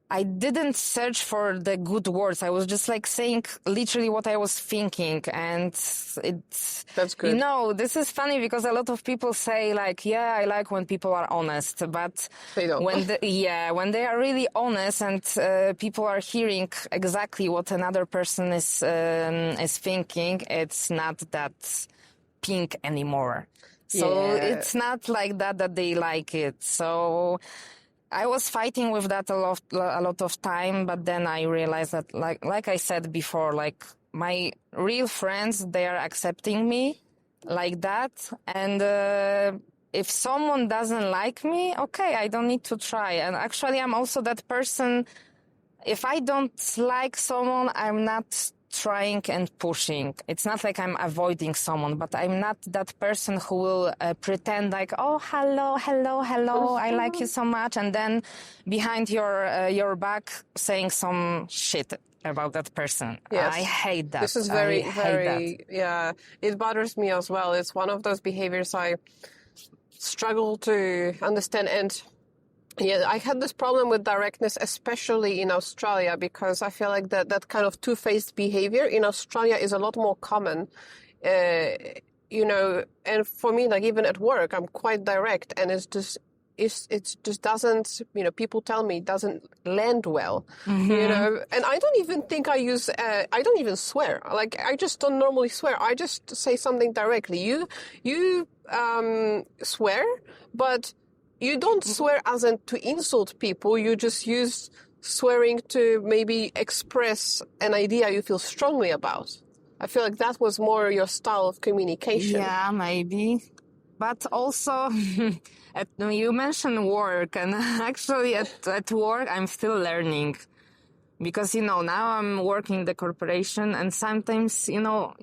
I didn't search for the good words. I was just like saying literally what I was thinking. And it's, That's good. you know, this is funny because a lot of people say like, yeah, I like when people are honest, but They don't. when they are really honest and people are hearing exactly what another person is thinking, it's not that pink anymore. So it's not like that they like it. So I was fighting with that a lot of time, but then I realized that, like I said before, like my real friends, they are accepting me like that. And if someone doesn't like me, okay, I don't need to try. And actually, I'm also that person. If I don't like someone, I'm not trying and pushing. It's not like I'm avoiding someone, but I'm not that person who will pretend like, oh, hello, I like you so much, and then behind your back saying some shit about that person. Yes. I hate that. This is very, yeah, it bothers me as well. It's one of those behaviors I struggle to understand. And yeah, I had this problem with directness, especially in Australia, because I feel like that kind of two-faced behavior in Australia is a lot more common. You know, and for me, like even at work, I'm quite direct, and it just doesn't, you know, people tell me it doesn't land well, you know, and I don't even think I don't even swear. Like, I just don't normally swear. I just say something directly. You swear, but you don't swear as in to insult people. You just use swearing to maybe express an idea you feel strongly about. I feel like that was more your style of communication. Yeah, maybe. But also, you mentioned work, and actually at work I'm still learning. Because, you know, now I'm working in the corporation, and sometimes, you know,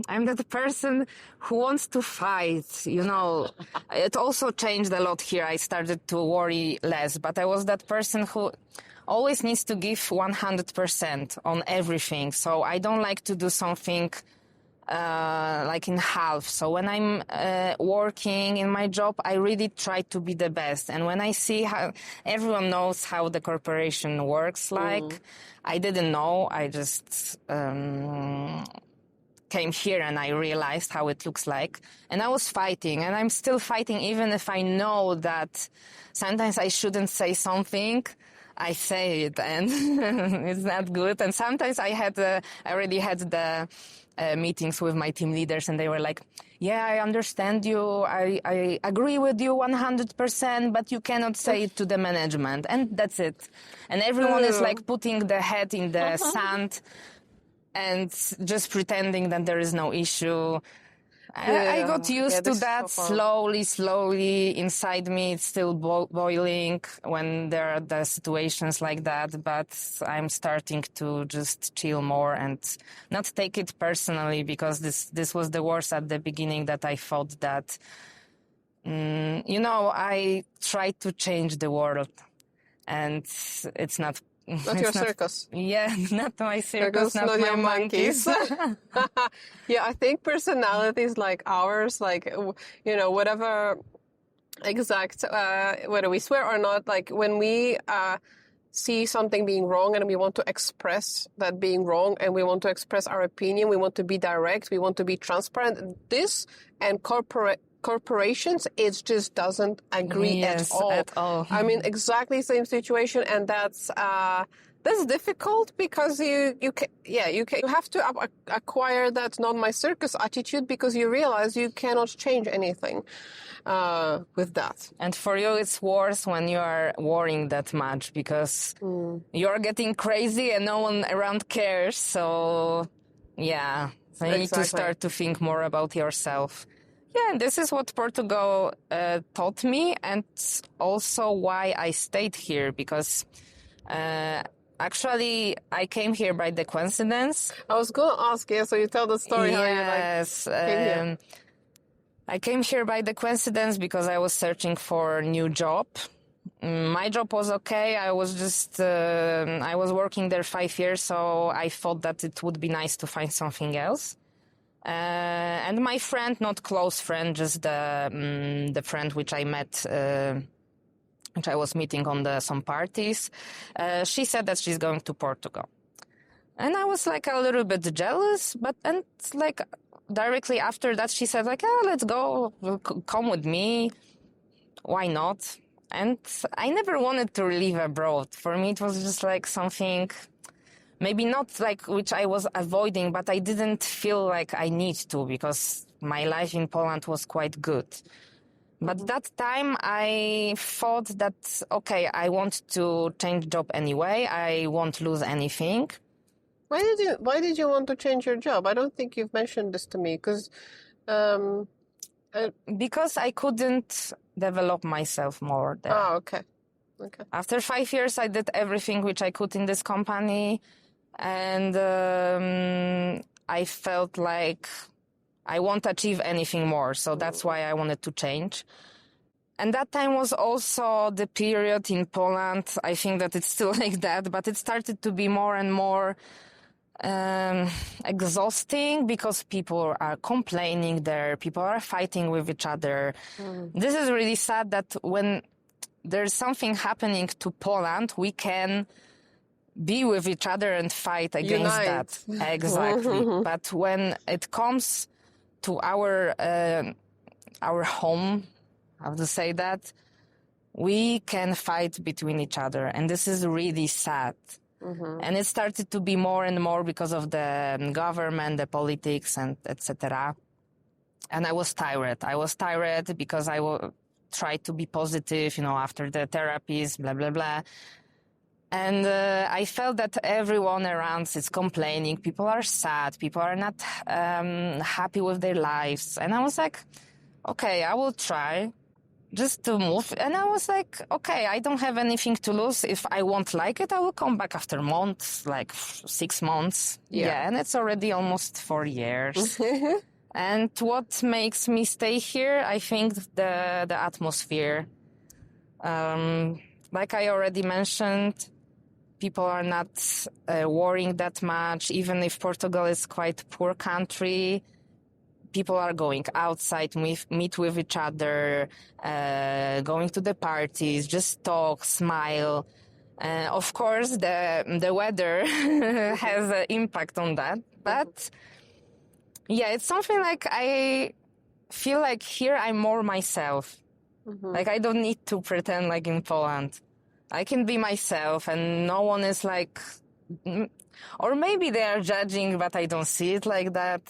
I'm that person who wants to fight, you know. It also changed a lot here. I started to worry less, but I was that person who always needs to give 100% on everything. So I don't like to do something like in half. So when I'm working in my job, I really try to be the best. And when I see how everyone knows how the corporation works, like I didn't know, I just came here and I realized how it looks like. And I was fighting, and I'm still fighting, even if I know that sometimes I shouldn't say something. I say it, and it's not good. And sometimes I already had the meetings with my team leaders, and they were like, yeah, I understand you. I agree with you 100%, but you cannot say it to the management. And that's it. And everyone is like putting the head in the sand and just pretending that there is no issue. I got used to that slowly inside me. It's still boiling when there are the situations like that, but I'm starting to just chill more and not take it personally, because this was the worst at the beginning, that I thought that, you know, I tried to change the world, and it's not. Not your circus. Yeah, not my circus, not your my monkeys. Yeah, I think personalities like ours, like, you know, whatever exact, whether we swear or not, like when we see something being wrong and we want to express that being wrong, and we want to express our opinion, we want to be direct, we want to be transparent. This and corporations, it just doesn't agree at all. I mean, exactly the same situation, and that's difficult, because you have to acquire that not my circus attitude, because you realize you cannot change anything with that. And for you, it's worse when you are worrying that much, because you're getting crazy and no one around cares. So, yeah, so you need to start to think more about yourself. Yeah, and this is what Portugal taught me, and also why I stayed here, because Actually, I came here by the coincidence. I was going to ask you, so you tell the story how you came here. I came here by the coincidence because I was searching for a new job. My job was okay. I was working there 5 years, so I thought that it would be nice to find something else. And my friend, not close friend, just the friend which I met, which I was meeting on some parties, she said that she's going to Portugal. And I was like a little bit jealous, and like directly after that she said like, oh, let's go, come with me. Why not? And I never wanted to live abroad. For me, it was just like something, maybe not like which I was avoiding, but I didn't feel like I need to because my life in Poland was quite good. But that time I thought that, okay, I want to change job anyway. I won't lose anything. Why did you want to change your job? I don't think you've mentioned this to me because I couldn't develop myself more there. Oh, okay. After 5 years, I did everything which I could in this company, and I felt like I won't achieve anything more. So that's why I wanted to change. And that time was also the period in Poland. I think that it's still like that, but it started to be more and more exhausting because people are complaining there, people are fighting with each other. This is really sad that when there's something happening to Poland, we can be with each other and fight against that. Exactly. But when it comes to our home, how to say that, we can fight between each other, and this is really sad. And it started to be more and more because of the government, the politics, and etc. And I was tired. I was tired because I tried to be positive, after the therapies, blah, blah, blah. And I felt that everyone around is complaining. People are sad. People are not happy with their lives. And I was like, okay, I will try just to move. And I was like, okay, I don't have anything to lose. If I won't like it, I will come back after months, like 6 months. Yeah, and it's already almost 4 years. And what makes me stay here, I think the atmosphere. Like I already mentioned, people are not worrying that much. Even if Portugal is quite a poor country, people are going outside, meet with each other, going to the parties, just talk, smile. Of course, the weather has an impact on that. But yeah, it's something like I feel like here I'm more myself. Like I don't need to pretend like in Poland. I can be myself and no one is like, or maybe they are judging, but I don't see it like that.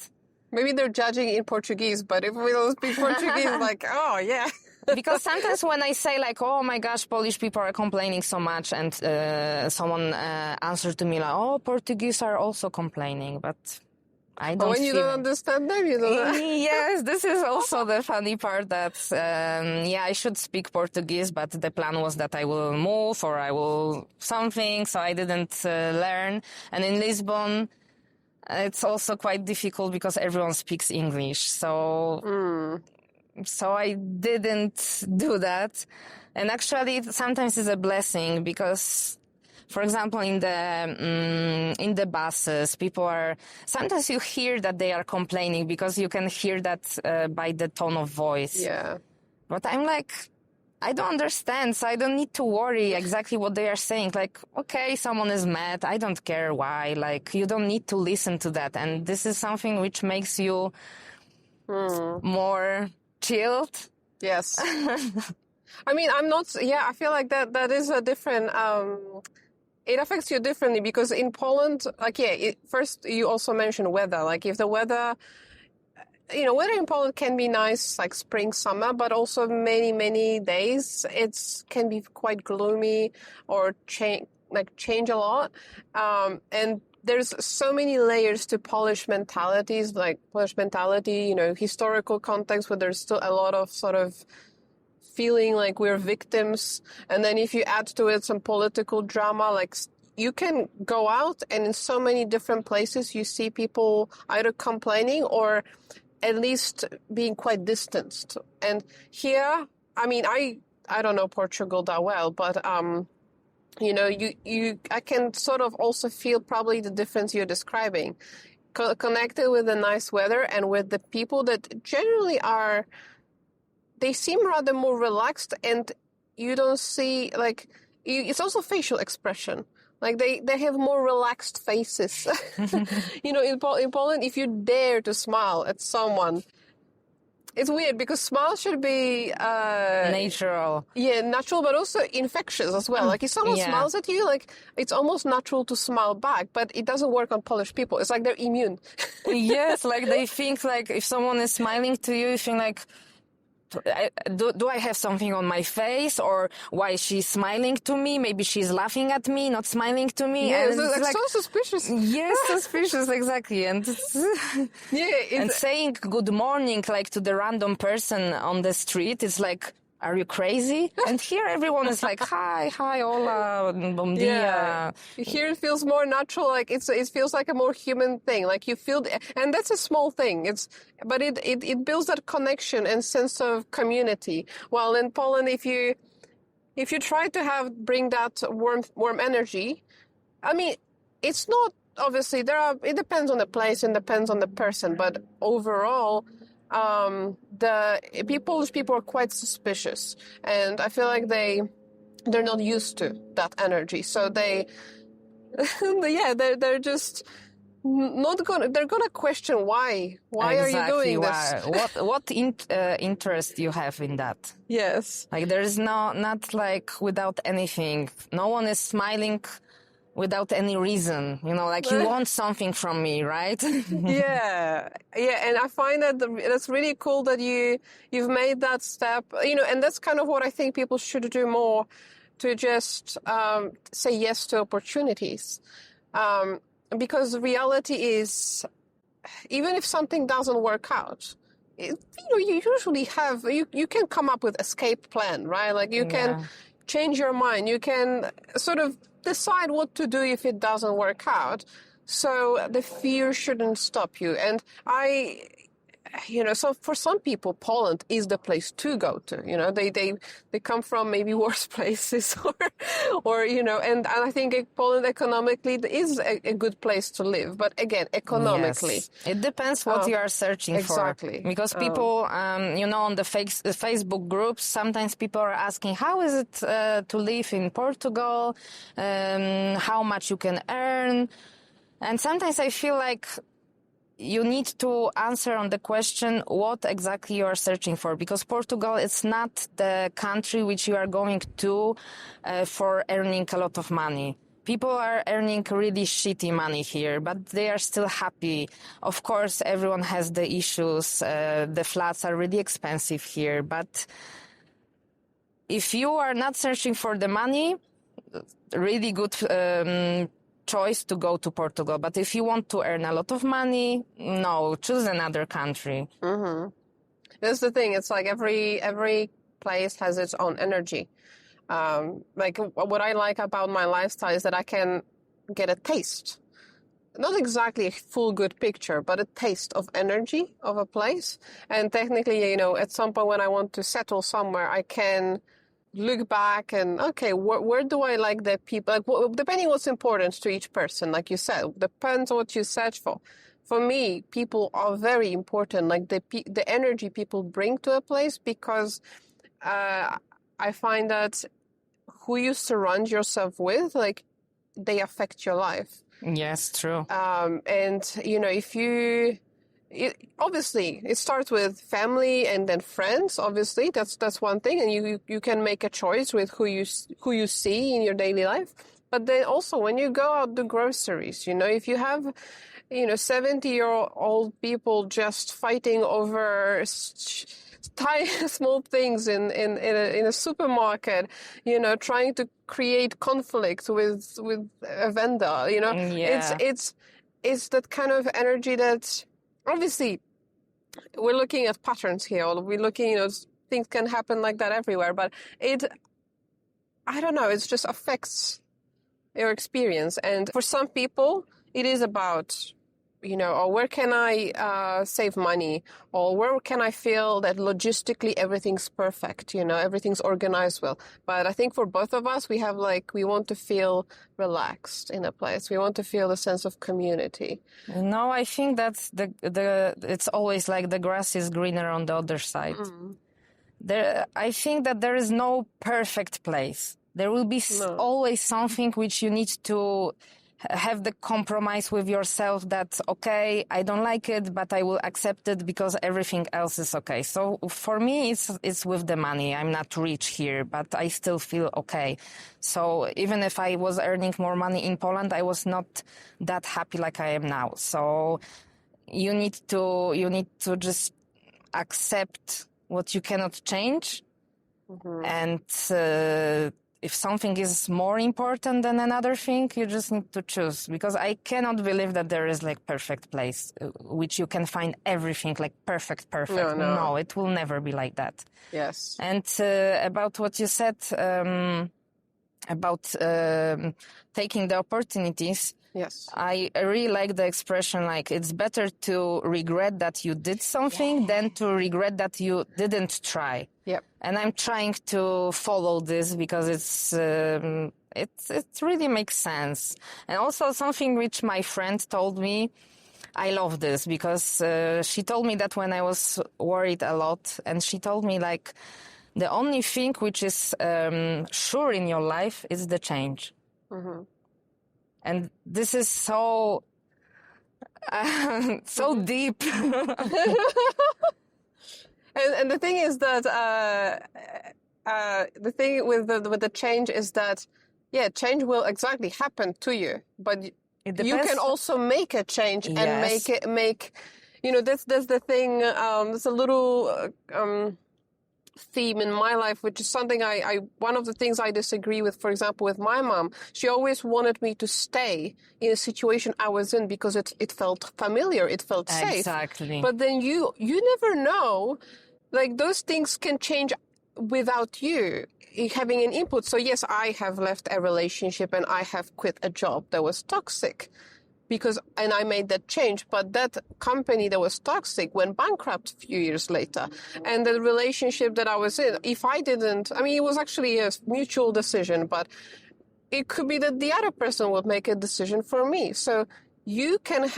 Maybe they're judging in Portuguese, but if we don't speak Portuguese, like, oh, yeah. Because sometimes when I say like, oh my gosh, Polish people are complaining so much, and someone answers to me like, oh, Portuguese are also complaining, but I don't. But when you don't understand them, you don't. Yes, this is also the funny part that, I should speak Portuguese, but the plan was that I will move or I will something, so I didn't learn. And in Lisbon, it's also quite difficult because everyone speaks English. So I didn't do that. And actually, sometimes it's a blessing because, for example, in the buses, people are, sometimes you hear that they are complaining because you can hear that by the tone of voice. Yeah. But I'm like, I don't understand, so I don't need to worry exactly what they are saying. Like, okay, someone is mad. I don't care why. Like, you don't need to listen to that. And this is something which makes you more chilled. Yes. I mean, I feel like that is a different, it affects you differently because in Poland, like, first you also mentioned weather. Like, if the weather, weather in Poland can be nice, like spring, summer, but also many, many days can be quite gloomy or change a lot. And there's so many layers to Polish mentalities, like Polish mentality, historical context where there's still a lot of sort of feeling like we're victims. And then if you add to it some political drama, like you can go out and in so many different places you see people either complaining or at least being quite distanced. And here, I mean, I don't know Portugal that well, but you know, I can sort of also feel probably the difference you're describing, connected with the nice weather and with the people that generally are. They seem rather more relaxed, and you don't see like it's also facial expression. Like they have more relaxed faces. You know, in Poland, if you dare to smile at someone, it's weird because smile should be Natural. yeah, natural, but also infectious as well. Like if someone smiles at you, like it's almost natural to smile back, but it doesn't work on Polish people. It's like they're immune. Yes, like they think like if someone is smiling to you, you think like, do I have something on my face, or why she's smiling to me? Maybe she's laughing at me, not smiling to me. Yeah, and it's like so suspicious. Yes, suspicious, exactly. And and saying good morning like to the random person on the street is like, are you crazy? And here everyone is like, hi, hola, bom dia. Yeah. Here it feels more natural, like it feels like a more human thing. Like you feel, and that's a small thing. But it builds that connection and sense of community. While in Poland, if you try to bring that warm energy, I mean, it's not obviously it depends on the place and depends on the person, but overall. Polish people are quite suspicious, and I feel like they're not used to that energy. So they're just not gonna. They're gonna question why. Why exactly, are you doing this? What interest you have in that? Yes. Like there is not like without anything. No one is smiling without any reason, you know, like you want something from me, right? Yeah, and I find that that's really cool that you've made that step, you know, and that's kind of what I think people should do more, to just say yes to opportunities, because reality is, even if something doesn't work out, you know, you usually have you can come up with escape plan, right? Like you can change your mind, you can sort of decide what to do if it doesn't work out. So the fear shouldn't stop you. And so for some people, Poland is the place to go to. You know, they come from maybe worse places, or you know, and I think Poland economically is a good place to live. But again, economically, yes. It depends what you are searching exactly. for. Because people, you know, on the Facebook groups, sometimes people are asking, how is it to live in Portugal? How much you can earn? And sometimes I feel like you need to answer on the question what exactly you are searching for, because Portugal is not the country which you are going to for earning a lot of money. People are earning really shitty money here, but they are still happy. Of course, everyone has the issues. The flats are really expensive here, but if you are not searching for the money, really good choice to go to Portugal. But if you want to earn a lot of money, no, choose another country. Mm-hmm. That's the thing. It's like every place has its own energy. Like what I like about my lifestyle is that I can get a taste, not exactly a full good picture, but a taste of energy of a place. And technically, you know, at some point when I want to settle somewhere, I can look back and, okay, where do I like the people? Like, depending what's important to each person, like you said, depends on what you search for. For me, people are very important, like the energy people bring to a place, because I find that who you surround yourself with, like, they affect your life. Yes, true. And, you know, obviously, it starts with family and then friends. Obviously, that's one thing, and you can make a choice with who you see in your daily life. But then also, when you go out to groceries, you know, if you have, you know, 70-year-old people just fighting over tiny small things in a supermarket, you know, trying to create conflict with a vendor, you know, it's that kind of energy that. Obviously, we're looking at patterns here. We're looking, you know, things can happen like that everywhere. But I don't know, it just affects your experience. And for some people, it is about, or where can I save money, or where can I feel that logistically everything's perfect, everything's organized well. But I think for both of us, we have we want to feel relaxed in a place. We want to feel a sense of community. No, I think that's it's always like the grass is greener on the other side. I think that there is no perfect place. There will be always something which you need to have the compromise with yourself that, okay, I don't like it, but I will accept it because everything else is okay. So for me, it's with the money. I'm not rich here, but I still feel okay. So even if I was earning more money in Poland, I was not that happy like I am now. So you need to just accept what you cannot change. And if something is more important than another thing, you just need to choose. Because I cannot believe that there is perfect place, which you can find everything perfect. No, it will never be like that. Yes. And about what you said about taking the opportunities. Yes. I really like the expression, it's better to regret that you did something than to regret that you didn't try. Yep. And I'm trying to follow this because it really makes sense. And also something which my friend told me, I love this because she told me that when I was worried a lot, and she told me the only thing which is sure in your life is the change. And this is so deep. And the thing is that the thing with the change is that change will exactly happen to you, but you can also make a change and make that's the thing. There's a little theme in my life, which is something one of the things I disagree with, for example, with my mom. She always wanted me to stay in a situation I was in because it felt familiar, it felt safe. Exactly. But then you never know, those things can change without you having an input. So yes, I have left a relationship and I have quit a job that was toxic. And I made that change, but that company that was toxic went bankrupt a few years later. And the relationship that I was in, if I didn't, it was actually a mutual decision, but it could be that the other person would make a decision for me. So you can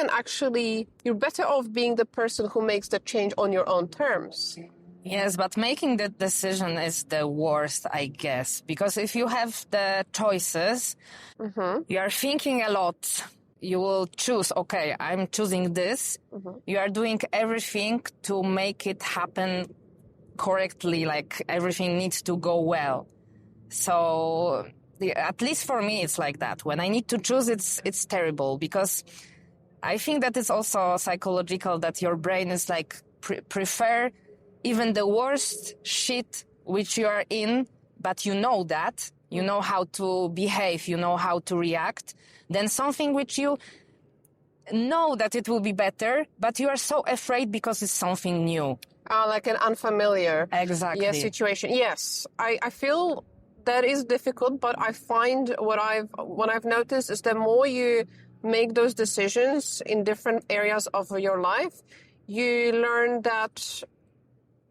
actually, you're better off being the person who makes the change on your own terms. Yes, but making that decision is the worst, I guess, because if you have the choices, you are thinking a lot. You will choose, okay, I'm choosing this. You are doing everything to make it happen correctly, everything needs to go well. So at least for me, it's like that. When I need to choose, it's terrible because I think that it's also psychological that your brain is prefer even the worst shit which you are in, but you know that. You know how to behave, you know how to react, than something which you know that it will be better, but you are so afraid because it's something new. Like an unfamiliar situation. Yes, I feel that is difficult, but I find what I've noticed is the more you make those decisions in different areas of your life, you learn that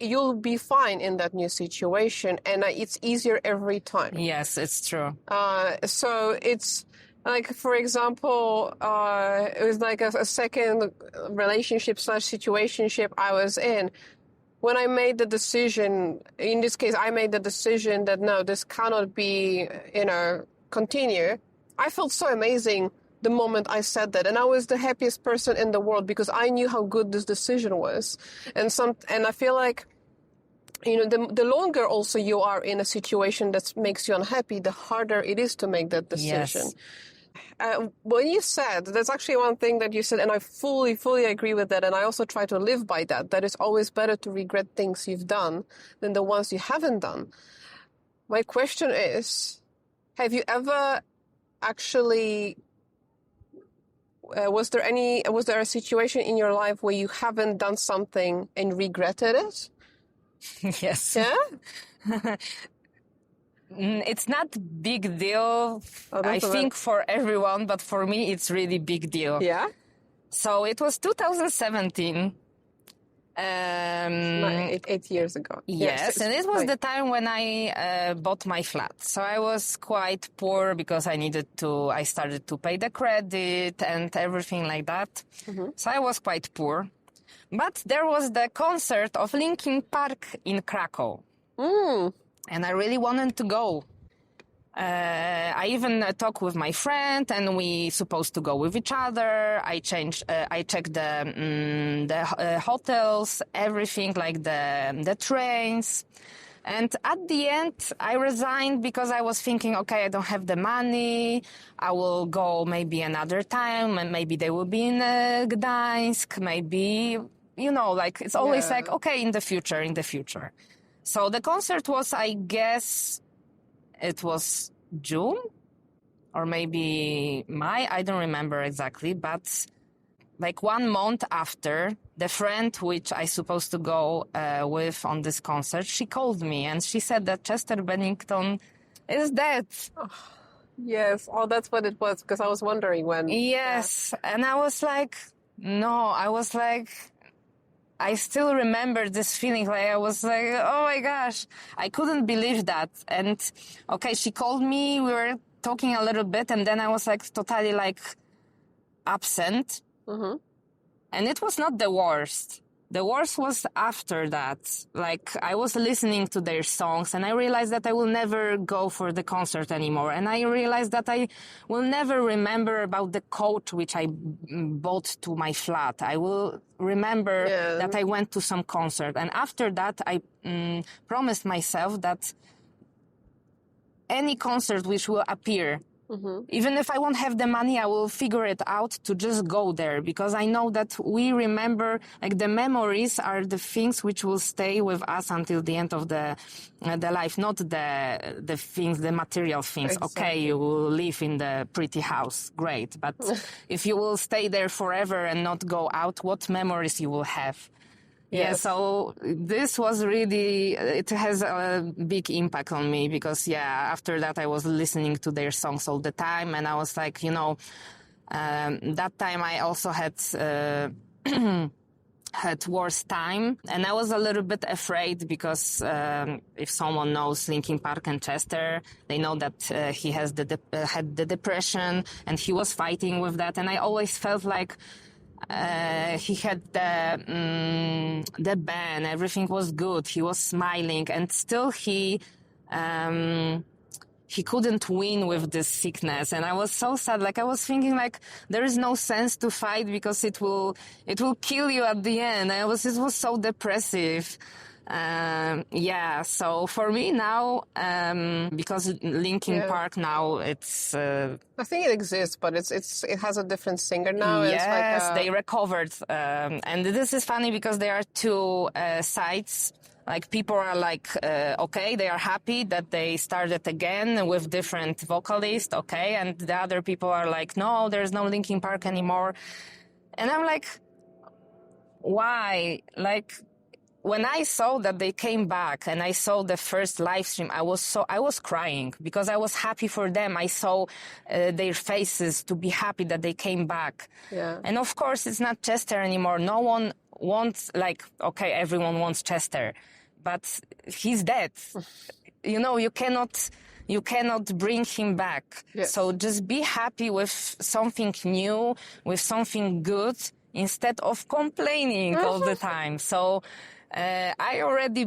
you'll be fine in that new situation, and it's easier every time. Yes, it's true. So it's for example, it was a second relationship / situationship I was in. When I made the decision, in this case, I made the decision that no, this cannot be, continue. I felt so amazing the moment I said that, and I was the happiest person in the world because I knew how good this decision was. And I feel the longer also you are in a situation that makes you unhappy, the harder it is to make that decision. Yes. When you said, that's actually one thing that you said, and I fully agree with that, and I also try to live by that it's always better to regret things you've done than the ones you haven't done. My question is, have you ever actually, was there a situation in your life where you haven't done something and regretted it? Yes. Yeah? It's not big deal, I think, for everyone, but for me, it's really big deal. Yeah? So it was 2017. 8 years ago. Yes, and it was the time when I bought my flat. So I was quite poor because I started to pay the credit and everything like that. So I was quite poor. But there was the concert of Linkin Park in Krakow. And I really wanted to go. I even talked with my friend, and we supposed to go with each other. I checked the hotels, everything, like the trains. And at the end, I resigned because I was thinking, okay, I don't have the money. I will go maybe another time, and maybe they will be in Gdańsk. Maybe, like it's always like, okay, in the future. So the concert was, I guess, it was June or maybe May. I don't remember exactly, but like 1 month after, the friend which I supposed to go with on this concert, she called me and she said that Chester Bennington is dead. Yes. Oh, that's what it was, because I was wondering when. Yes. And I was like, I still remember this feeling. Like, I was like, oh my gosh, I couldn't believe that. And okay, she called me, we were talking a little bit, and then I was like totally like absent. And it was not the worst. The worst was after that. Like, I was listening to their songs and I realized that I will never go for the concert anymore. And I realized that I will never remember about the coat which I bought to my flat. I will remember that I went to some concert. And after that, I promised myself that any concert which will appear, even if I won't have the money, I will figure it out to just go there, because I know that we remember, like, the memories are the things which will stay with us until the end of the life, not the things, the material things. Exactly. Okay, you will live in the pretty house, great, but if you will stay there forever and not go out, what memories you will have? Yes. Yeah, so this was really, it has a big impact on me because, after that I was listening to their songs all the time, and I was like, that time I also had had worse time, and I was a little bit afraid because if someone knows Linkin Park and Chester, they know that he has had the depression, and he was fighting with that, and I always felt like he had the band, everything was good, he was smiling, and still he couldn't win with this sickness, and I was so sad. Like, I was thinking, like, there is no sense to fight because it will kill you at the end. It was so depressive. So for me now, because Linkin Park now, it's I think it exists, but it has a different singer now. Yes, it's like they recovered, and this is funny because there are two sides. Like, people are like, okay, they are happy that they started again with different vocalists, okay, and the other people are like, no, there's no Linkin Park anymore, and I'm like, why? Like, when I saw that they came back and I saw the first live stream, I was crying because I was happy for them. I saw their faces to be happy that they came back. Yeah. And of course, it's not Chester anymore. No one wants, like, okay, everyone wants Chester, but he's dead. You cannot bring him back. Yes. So just be happy with something new, with something good, instead of complaining all the time. So I already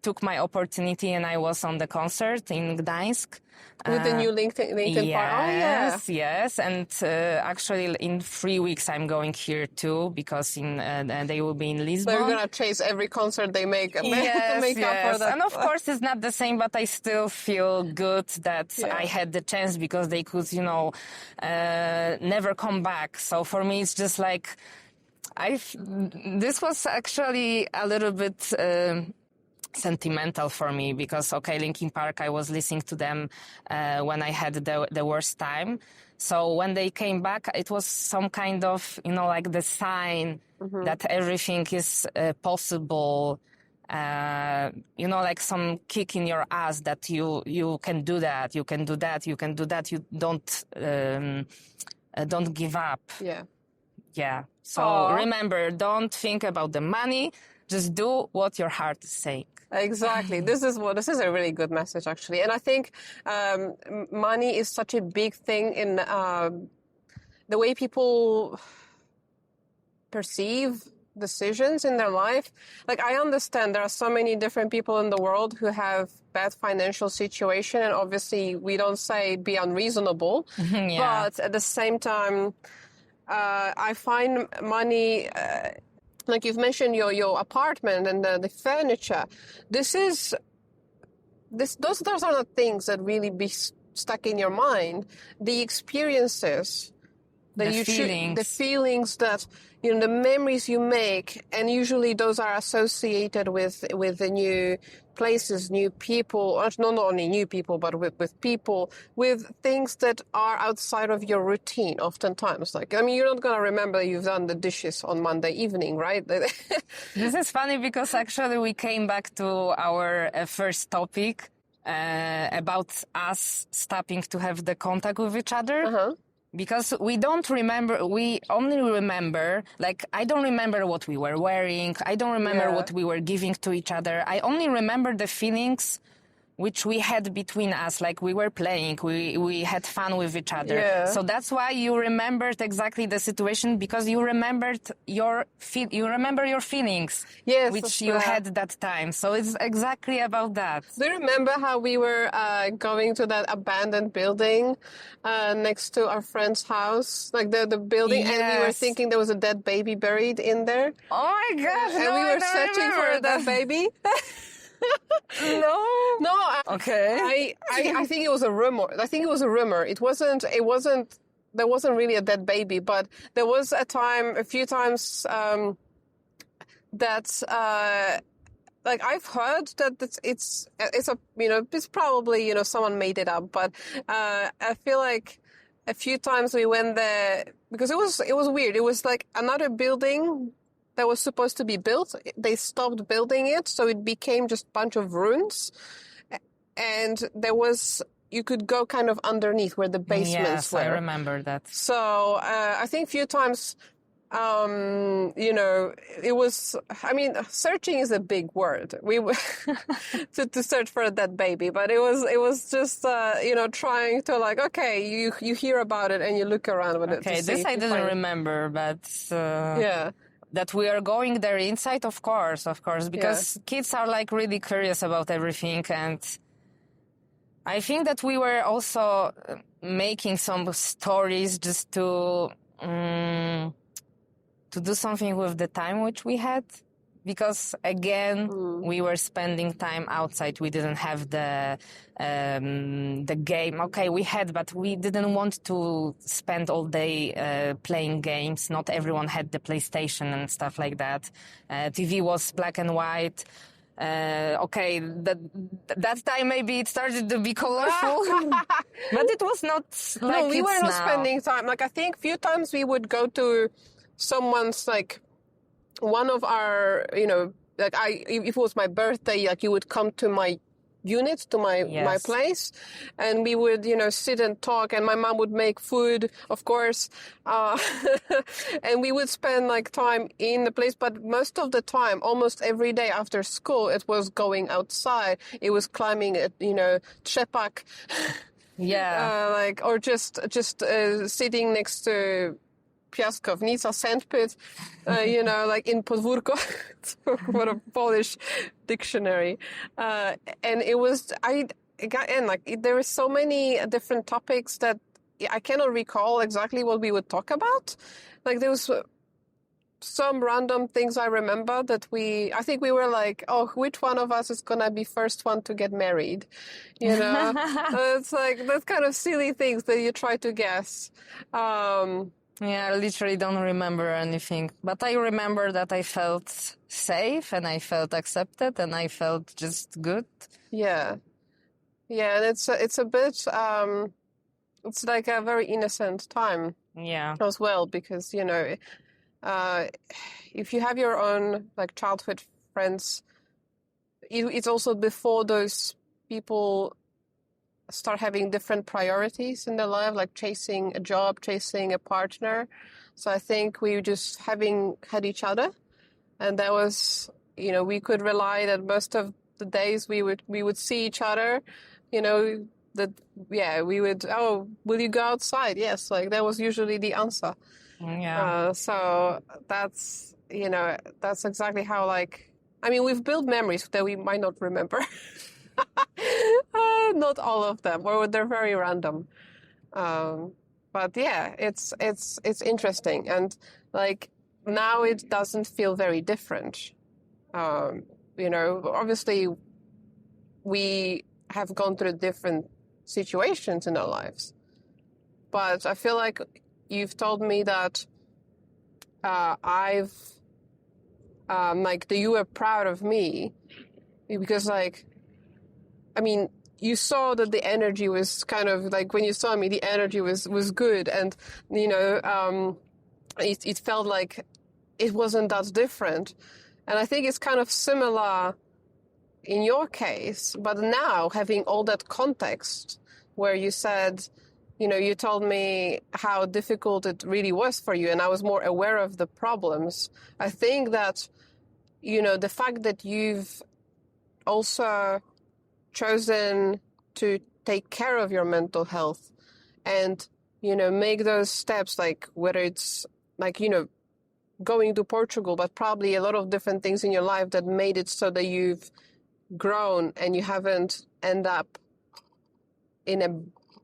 took my opportunity, and I was on the concert in Gdańsk. With the new Linkin Park? Oh, yeah. Yes. And actually, in 3 weeks, I'm going here too, because they will be in Lisbon. So you're going to chase every concert they make up for that. And of course, it's not the same, but I still feel good that I had the chance, because they could, never come back. So for me, it's just like, this was actually a little bit sentimental for me, because, okay, Linkin Park, I was listening to them when I had the worst time. So when they came back, it was some kind of, like the sign that everything is possible. like some kick in your ass that you can do that, you can do that, you can do that. You don't give up. Yeah. Yeah. So Aw. remember, don't think about the money. Just do what your heart is saying. Exactly. This is a really good message, actually. And I think money is such a big thing in the way people perceive decisions in their life. Like, I understand there are so many different people in the world who have bad financial situation, and obviously we don't say be unreasonable. Yeah. But at the same time, I find money, like you've mentioned your apartment and the furniture. Those are not things that really be stuck in your mind. The experiences that the feelings that, the memories you make, and usually those are associated with the new places, new people, or not only new people, but with people, with things that are outside of your routine oftentimes. Like, you're not going to remember you've done the dishes on Monday evening, right? This is funny because actually we came back to our first topic about us stopping to have the contact with each other. Uh-huh. Because we don't remember, we only remember, like, I don't remember what we were wearing, I don't remember what we were giving to each other. I only remember the feelings which we had between us, like we were playing, we had fun with each other. Yeah. So that's why you remembered exactly the situation, because you remembered your feelings, yes, which you had that time. So it's exactly about that. Do you remember how we were going to that abandoned building next to our friend's house, like the building, and we were thinking there was a dead baby buried in there? Oh my gosh! And we were searching for that baby. No. Okay. I think it was a rumor. It wasn't. There wasn't really a dead baby, but there was a few times that. Like, I've heard that it's probably, someone made it up, but I feel like a few times we went there because it was weird. It was like another building that was supposed to be built. They stopped building it, so it became just a bunch of ruins, and you could go kind of underneath where the basements were. Yes, I remember that. So I think a few times. It was, searching is a big word. We to search for that baby, but it was just, trying to, like, okay, you hear about it and you look around with it. Okay, this I didn't remember, but that we are going there inside, of course, because kids are, like, really curious about everything, and I think that we were also making some stories just to do something with the time which we had, because again we were spending time outside. We didn't have the game. Okay, we had, but we didn't want to spend all day playing games. Not everyone had the PlayStation and stuff like that. TV was black and white. Okay, that time maybe it started to be colorful, but it was not like no, we were not now. spending time. Like, I think a few times we would go to someone's, like, one of our, like, if it was my birthday, like, you would come to my unit, to my place, and we would, sit and talk, and my mom would make food, of course, and we would spend, like, time in the place. But most of the time, almost every day after school, it was going outside. It was climbing at, trzepak, or just sitting next to piaskownica, sandpit, like in podwórko, for a Polish dictionary. And it was, there were so many different topics that I cannot recall exactly what we would talk about. Like, there was some random things I remember that I think we were like, oh, which one of us is gonna be first one to get married? It's like that kind of silly things that you try to guess. I literally don't remember anything, but I remember that I felt safe and I felt accepted and I felt just good. Yeah, and it's a bit, it's like a very innocent time. Yeah. As well, because if you have your own, like, childhood friends, it's also before those people start having different priorities in their life, like chasing a job, chasing a partner. So I think we just having had each other, and that was, we could rely that most of the days we would see each other, we would, oh, will you go outside? Yes, like that was usually the answer. Yeah. So that's, that's exactly how, we've built memories that we might not remember. Not all of them, or they're very random. But yeah, it's interesting, and like now it doesn't feel very different. Obviously we have gone through different situations in our lives, but I feel like you've told me that I've that you were proud of me because you saw that the energy was kind of like, when you saw me, the energy was good, and it felt like it wasn't that different. And I think it's kind of similar in your case, but now having all that context where you said, you told me how difficult it really was for you, and I was more aware of the problems. I think that, the fact that you've also chosen to take care of your mental health and, make those steps, like whether it's going to Portugal, but probably a lot of different things in your life that made it so that you've grown and you haven't end up in a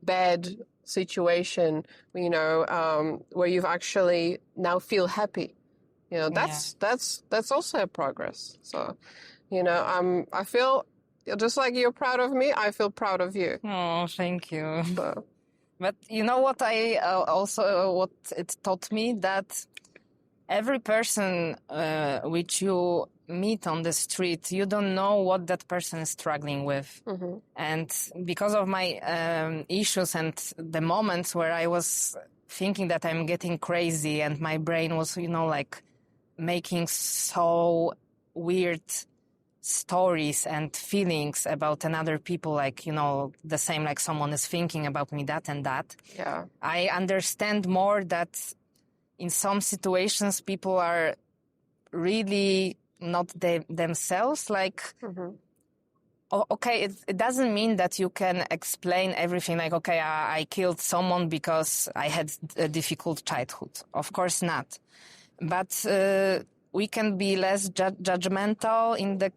bad situation, where you've actually now feel happy. That's also a progress. So, I feel just like you're proud of me, I feel proud of you. Oh, thank you. So. But you know what I also what it taught me, that every person which you meet on the street, you don't know what that person is struggling with. Mm-hmm. And because of my issues and the moments where I was thinking that I'm getting crazy and my brain was, making so weird stories and feelings about another people, the same, like someone is thinking about me, that and that. Yeah. I understand more that in some situations people are really not themselves. Mm-hmm. Okay, it doesn't mean that you can explain everything, like, okay, I killed someone because I had a difficult childhood. Of course not. But we can be less judgmental in the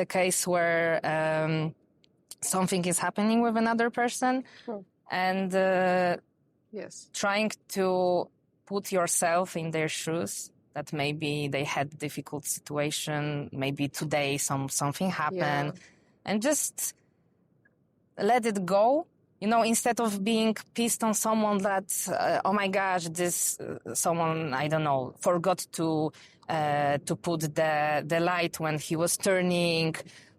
case where something is happening with another person. Sure. And yes, trying to put yourself in their shoes, that maybe they had difficult situation, maybe today something happened, and just let it go. Instead of being pissed on someone that, oh my gosh, this someone, I don't know, forgot to put the light when he was turning,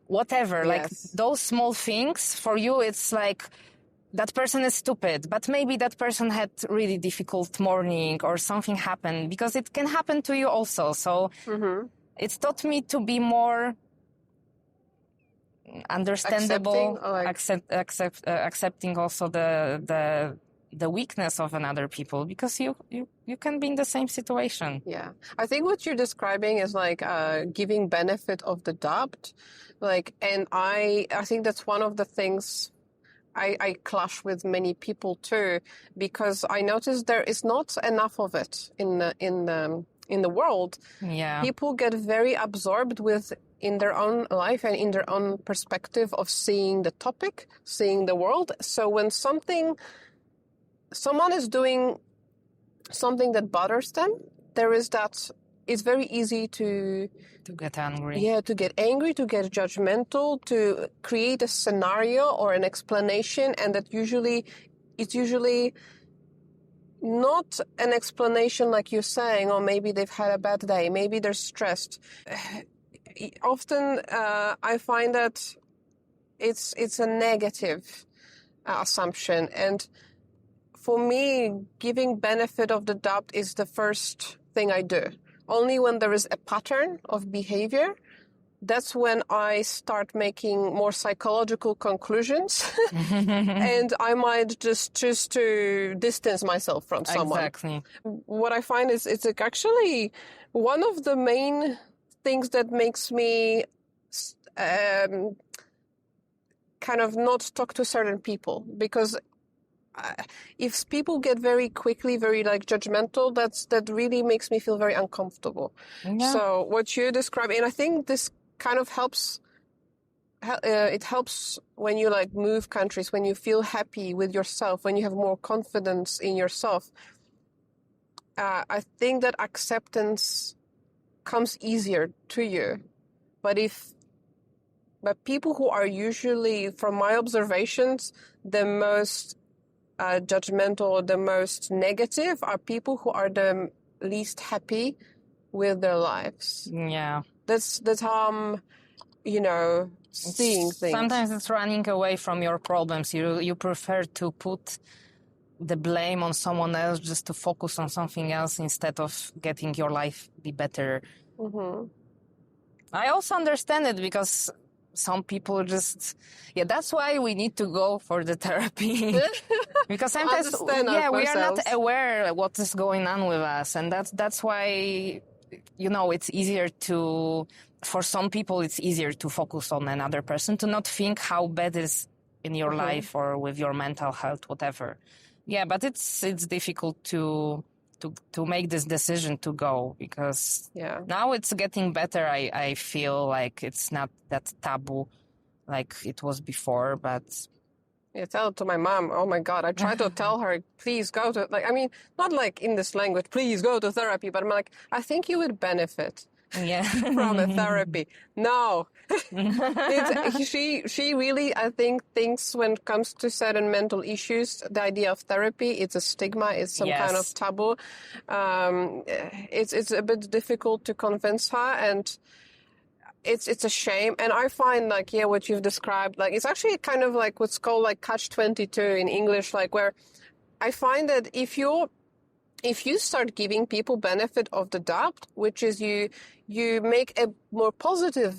whatever. Yes. Like those small things, for you, it's like, that person is stupid, but maybe that person had really difficult morning or something happened, because it can happen to you also. So It's taught me to be more understandable, accepting also the weakness of another people, because you can be in the same situation. Yeah, I think what you're describing is giving benefit of the doubt, and I think that's one of the things I clash with many people too, because I notice there is not enough of it in the world. Yeah, people get very absorbed in their own life and in their own perspective of seeing the topic, seeing the world. So when someone is doing something that bothers them, there is that. It's very easy to get angry. Yeah, to get angry, to get judgmental, to create a scenario or an explanation, and it's usually not an explanation like you're saying, or maybe they've had a bad day, maybe they're stressed. Often I find that it's a negative assumption, and for me, giving benefit of the doubt is the first thing I do. Only when there is a pattern of behavior, that's when I start making more psychological conclusions and I might just choose to distance myself from someone. Exactly. What I find is it's actually one of the main things that makes me kind of not talk to certain people, because if people get very quickly very like judgmental, that really makes me feel very uncomfortable. Yeah. So what you describe, and I think this kind of helps. It helps when you like move countries, when you feel happy with yourself, when you have more confidence in yourself. I think that acceptance comes easier to you. But people who are usually, from my observations, the most judgmental or the most negative are people who are the least happy with their lives. Yeah. That's how I'm, seeing things. Sometimes it's running away from your problems. You prefer to put the blame on someone else just to focus on something else instead of getting your life be better. Mm-hmm. I also understand it because some people just, that's why we need to go for the therapy. Because sometimes, we are not aware what is going on with us. And that's why, it's easier for some people, it's easier to focus on another person, to not think how bad is in your life or with your mental health, whatever. Yeah, but it's difficult to make this decision to go, because now it's getting better. I feel like it's not that taboo like it was before, but... Yeah, tell it to my mom. Oh my God, I try to tell her, please go to, not like in this language, please go to therapy, but I'm like, I think you would benefit from a therapy. No. She really, I think, thinks when it comes to certain mental issues, the idea of therapy, it's a stigma, it's some kind of taboo. It's a bit difficult to convince her, and it's a shame. And I find what you've described, it's actually kind of like what's called catch-22 in English, where I find that if you start giving people benefit of the doubt, which is you make a more positive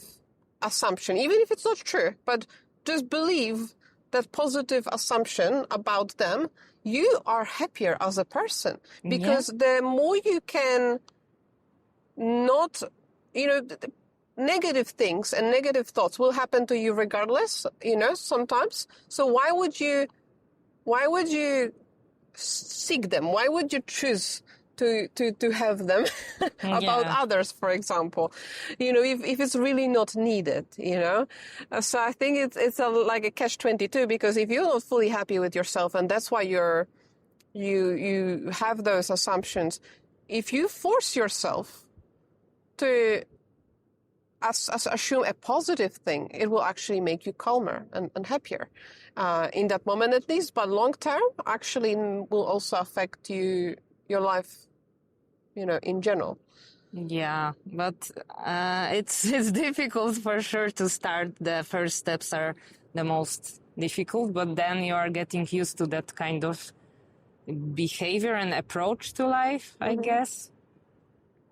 assumption, even if it's not true, but just believe that positive assumption about them, you are happier as a person. Because the more you can not, negative things and negative thoughts will happen to you regardless, sometimes. So why would you seek them? Why would you choose to have them about others, for example, if it's really not needed, So I think it's like a catch-22, because if you're not fully happy with yourself, and that's why you have those assumptions, if you force yourself to assume a positive thing, it will actually make you calmer and happier in that moment at least. But long term, actually, will also affect your life, in general. Yeah, but it's difficult for sure to start. The first steps are the most difficult, but then you are getting used to that kind of behavior and approach to life, I guess.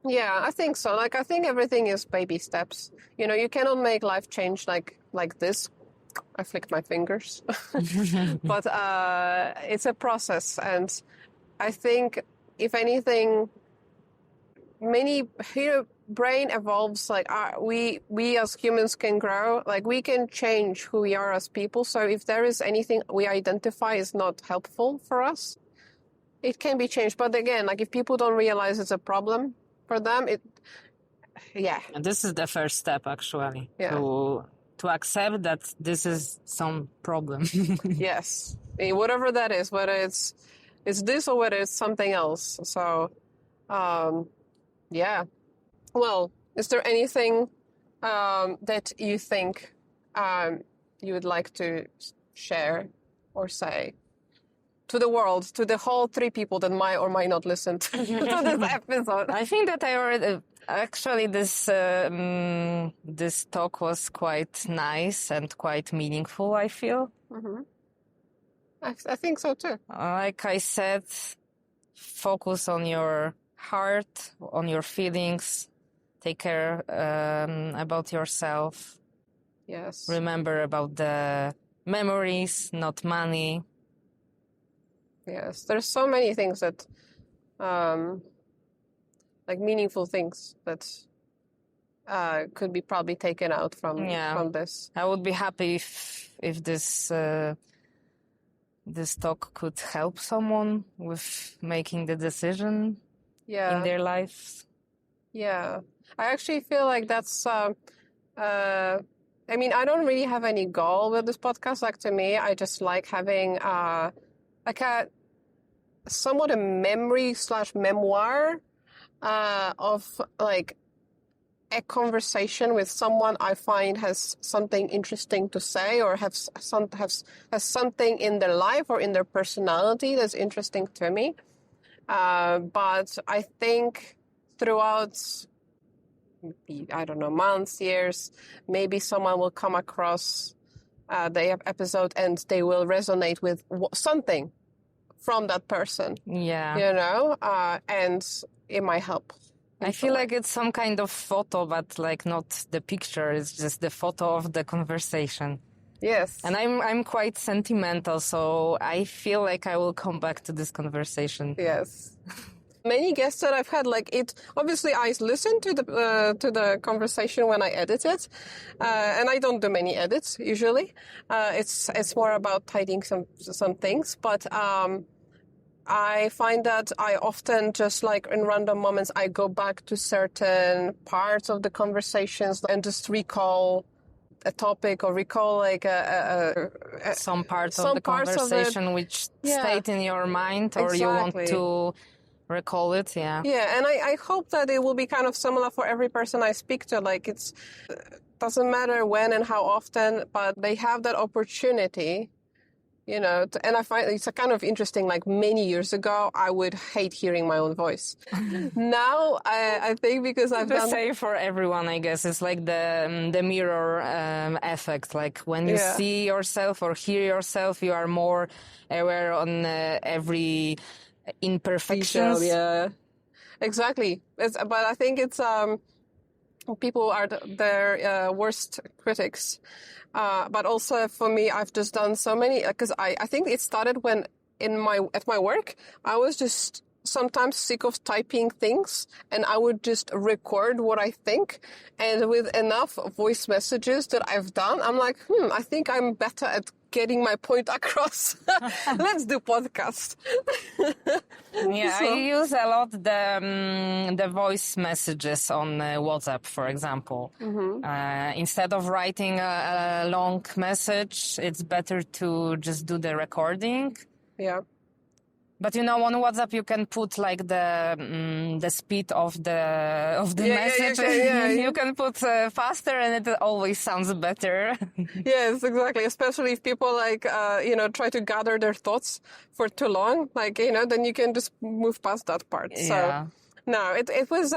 Yeah, I think so. I think everything is baby steps. You cannot make life change like this. I flicked my fingers. But it's a process. And I think, if anything, brain evolves. We as humans can grow. We can change who we are as people. So if there is anything we identify is not helpful for us, it can be changed. But again, if people don't realize it's a problem for them, And this is the first step, actually, to accept that this is some problem. Yes, whatever that is, whether it's this or whether it's something else. So, Well, is there anything that you think you would like to share or say to the world, to the whole 3 people that might or might not listen to this episode? I think that I already... Actually, this talk was quite nice and quite meaningful, I feel. Mm-hmm. I think so too. Like I said, focus on your heart, on your feelings. take care about yourself. Yes. Remember about the memories, not money. Yes. There's so many things that, like meaningful things that could be probably taken out from this. I would be happy if this talk could help someone with making the decision in their lives. Yeah. I actually feel like that's, I mean, I don't really have any goal with this podcast. Like, to me, I just like having like somewhat a memory / memoir of like a conversation with someone I find has something interesting to say, or has something in their life or in their personality that's interesting to me. But I think throughout, I don't know, months, years, maybe someone will come across the episode and they will resonate with something from that person. Yeah. You know, and it might help. I feel like it's some kind of photo, but like not the picture. It's just the photo of the conversation. Yes. And I'm quite sentimental, so I feel like I will come back to this conversation. Yes. Many guests that I've had, like it. Obviously, I listen to the conversation when I edit it, and I don't do many edits usually. It's more about tidying some things, but I find that I often just like in random moments I go back to certain parts of the conversations and just recall a topic or recall like some part of the conversation which stayed in your mind, or you want to recall it. Yeah, and I hope that it will be kind of similar for every person I speak to. Like it's doesn't matter when and how often, but they have that opportunity. You know, and I find it's a kind of interesting, like many years ago, I would hate hearing my own voice. Now, I think because I've done... the same for everyone, I guess. It's like the mirror effect. Like when you see yourself or hear yourself, you are more aware on every imperfections. Yeah, exactly. But I think it's... people are their worst critics. But also for me, I've just done so many, because I think it started when at my work, I was just sometimes sick of typing things and I would just record what I think. And with enough voice messages that I've done, I'm like, I think I'm better at getting my point across. Let's do podcast. Yeah, I use a lot the voice messages on WhatsApp, for example. Instead of writing a long message, it's better to just do the recording. Yeah. But you know, on WhatsApp you can put like the speed of the message. You can put faster, and it always sounds better. Yes, exactly. Especially if people like try to gather their thoughts for too long, like then you can just move past that part. Yeah. So no, it was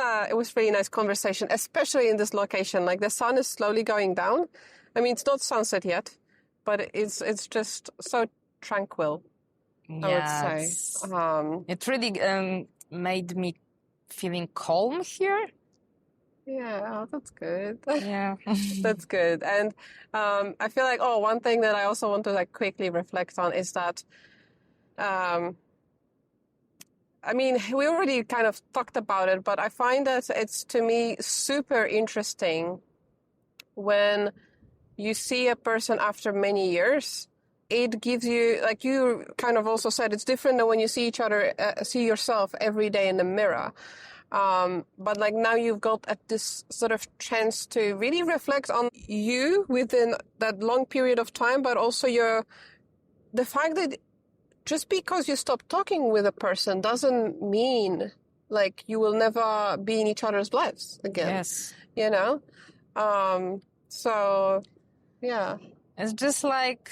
really nice conversation, especially in this location. Like the sun is slowly going down. I mean, it's not sunset yet, but it's just so tranquil. I would say. It really made me feeling calm here. Yeah, that's good. Yeah. That's good. And I feel like, one thing that I also want to like quickly reflect on is that, I mean, we already kind of talked about it, but I find that it's, to me, super interesting when you see a person after many years. It gives you, like you kind of also said, it's different than when you see see yourself every day in the mirror. But like now you've got this sort of chance to really reflect on you within that long period of time, but also the fact that just because you stop talking with a person doesn't mean like you will never be in each other's lives again. Yes. You know? So, yeah. It's just like,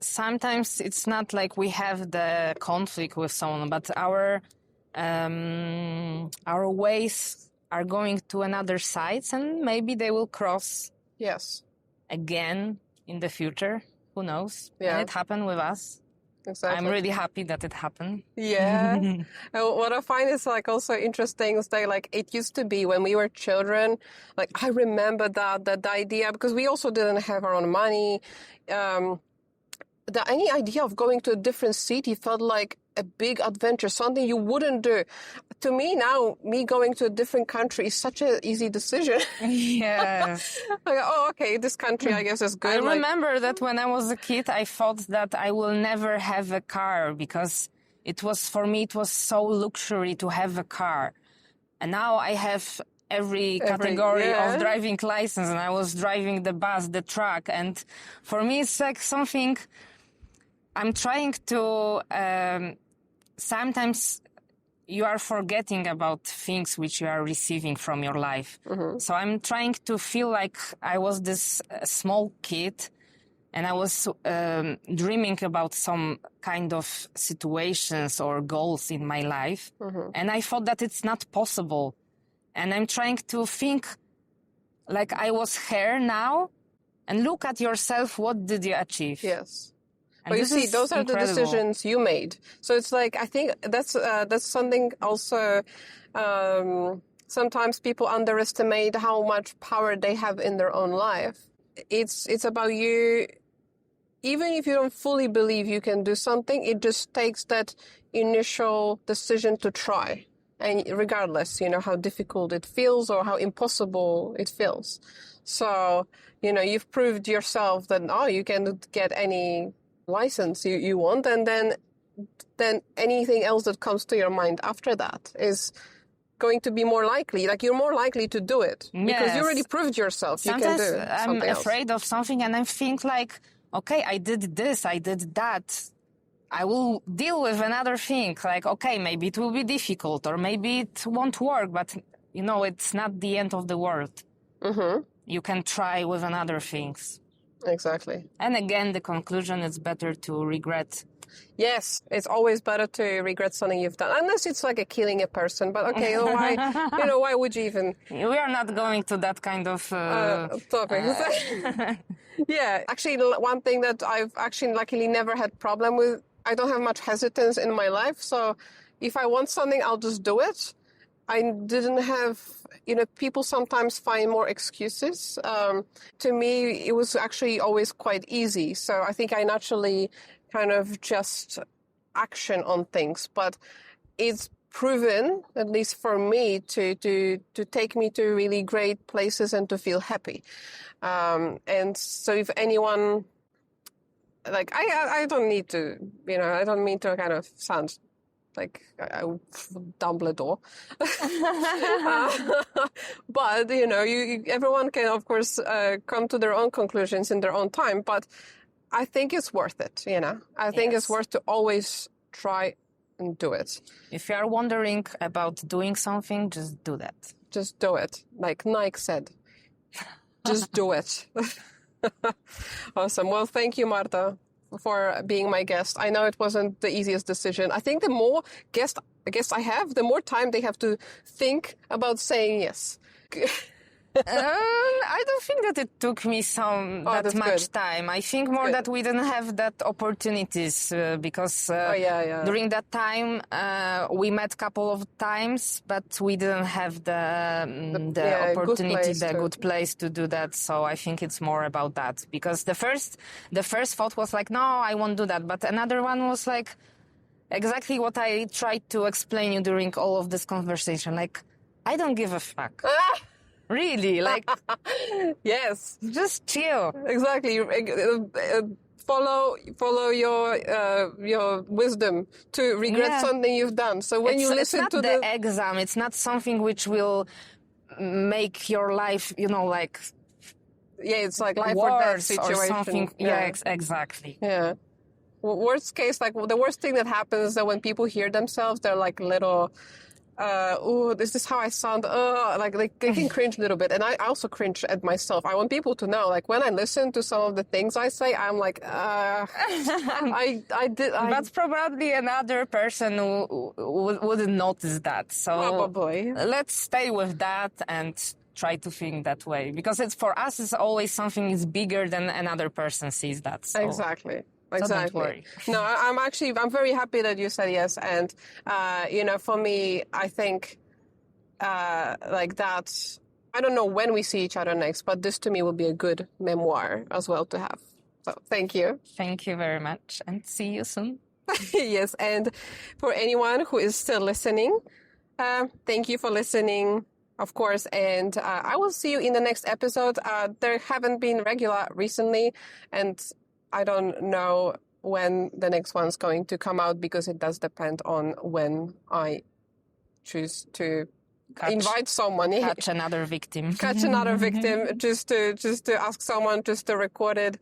sometimes it's not like we have the conflict with someone, but our ways are going to another sides, and maybe they will cross. Yes. Again in the future. Who knows? Yeah. And it happened with us. Exactly. I'm really happy that it happened. Yeah. And what I find is like also interesting is that like it used to be when we were children, like I remember that the idea, because we also didn't have our own money. Any idea of going to a different city felt like a big adventure, something you wouldn't do. To me now, me going to a different country is such an easy decision. Yes. Like, oh, okay, this country I guess is good. I remember that when I was a kid, I thought that I will never have a car because for me, it was so luxury to have a car. And now I have every category of driving license, and I was driving the bus, the truck. And for me, it's like something I'm trying to, sometimes you are forgetting about things which you are receiving from your life. Mm-hmm. So I'm trying to feel like I was this small kid and I was dreaming about some kind of situations or goals in my life. Mm-hmm. And I thought that it's not possible. And I'm trying to think like I was here now and look at yourself. What did you achieve? Yes. But you see, those are incredible. The decisions you made. So it's like, I think that's something also, sometimes people underestimate how much power they have in their own life. It's about you, even if you don't fully believe you can do something, it just takes that initial decision to try. And regardless, how difficult it feels or how impossible it feels. So, you've proved yourself that, you can get any license you want, and then anything else that comes to your mind after that is going to be more likely. Like you're more likely to do it because you already proved yourself. Sometimes you can do I'm afraid else. Of something and I think like, okay, I did this, I did that. I will deal with another thing. Like, okay, maybe it will be difficult or maybe it won't work, but it's not the end of the world. Mm-hmm. You can try with another things. Exactly. And again, the conclusion is better to regret. Yes, it's always better to regret something you've done, unless it's like killing a person. But okay, why would you even? We are not going to that kind of topic. Yeah, actually, one thing that I've actually luckily never had problem with. I don't have much hesitance in my life, so if I want something, I'll just do it. I didn't have, people sometimes find more excuses. To me, it was actually always quite easy. So I think I naturally kind of just action on things. But it's proven, at least for me, to take me to really great places and to feel happy. And so if anyone, like, I don't need to, I don't mean to kind of sound like Dumbledore. But, everyone can, of course, come to their own conclusions in their own time. But I think it's worth it, I think it's worth to always try and do it. If you are wondering about doing something, just do that. Just do it. Like Nike said, just do it. Awesome. Well, thank you, Marta, for being my guest. I know it wasn't the easiest decision. I think the more guests I have, the more time they have to think about saying yes. I don't think that it took me that much time. I think more that we didn't have that opportunities because during that time we met a couple of times, but we didn't have the opportunity, good place to do that. So I think it's more about that because the first thought was like, no, I won't do that. But another one was like exactly what I tried to explain you during all of this conversation. Like, I don't give a fuck. Really, like, yes, just chill. Exactly. Follow your wisdom to regret something you've done. So when you listen to the exam, it's not something which will make your life, like. Yeah, it's like life or death situation. Or something. Yeah, exactly. Yeah. Worst case, like the worst thing that happens is that when people hear themselves, they're like little. Is this how I sound? Like they can cringe a little bit. And I also cringe at myself. I want people to know, like when I listen to some of the things I say, I'm like, But probably another person wouldn't notice that. So probably. Let's stay with that and try to think that way. Because for us, it's always something is bigger than another person sees that. So. Exactly. exactly. So don't worry. No, I'm very happy that you said yes. And, for me, I think, like that, I don't know when we see each other next, but this to me will be a good memoir as well to have. So thank you. Thank you very much, and see you soon. Yes, and for anyone who is still listening, thank you for listening, of course, and I will see you in the next episode. There haven't been regular recently, and I don't know when the next one's going to come out because it does depend on when I choose to invite someone. Catch another victim. Catch another victim, just to ask someone just to record it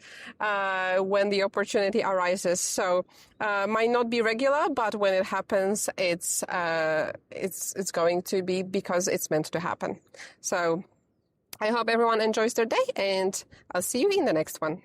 when the opportunity arises. So might not be regular, but when it happens, it's going to be because it's meant to happen. So I hope everyone enjoys their day, and I'll see you in the next one.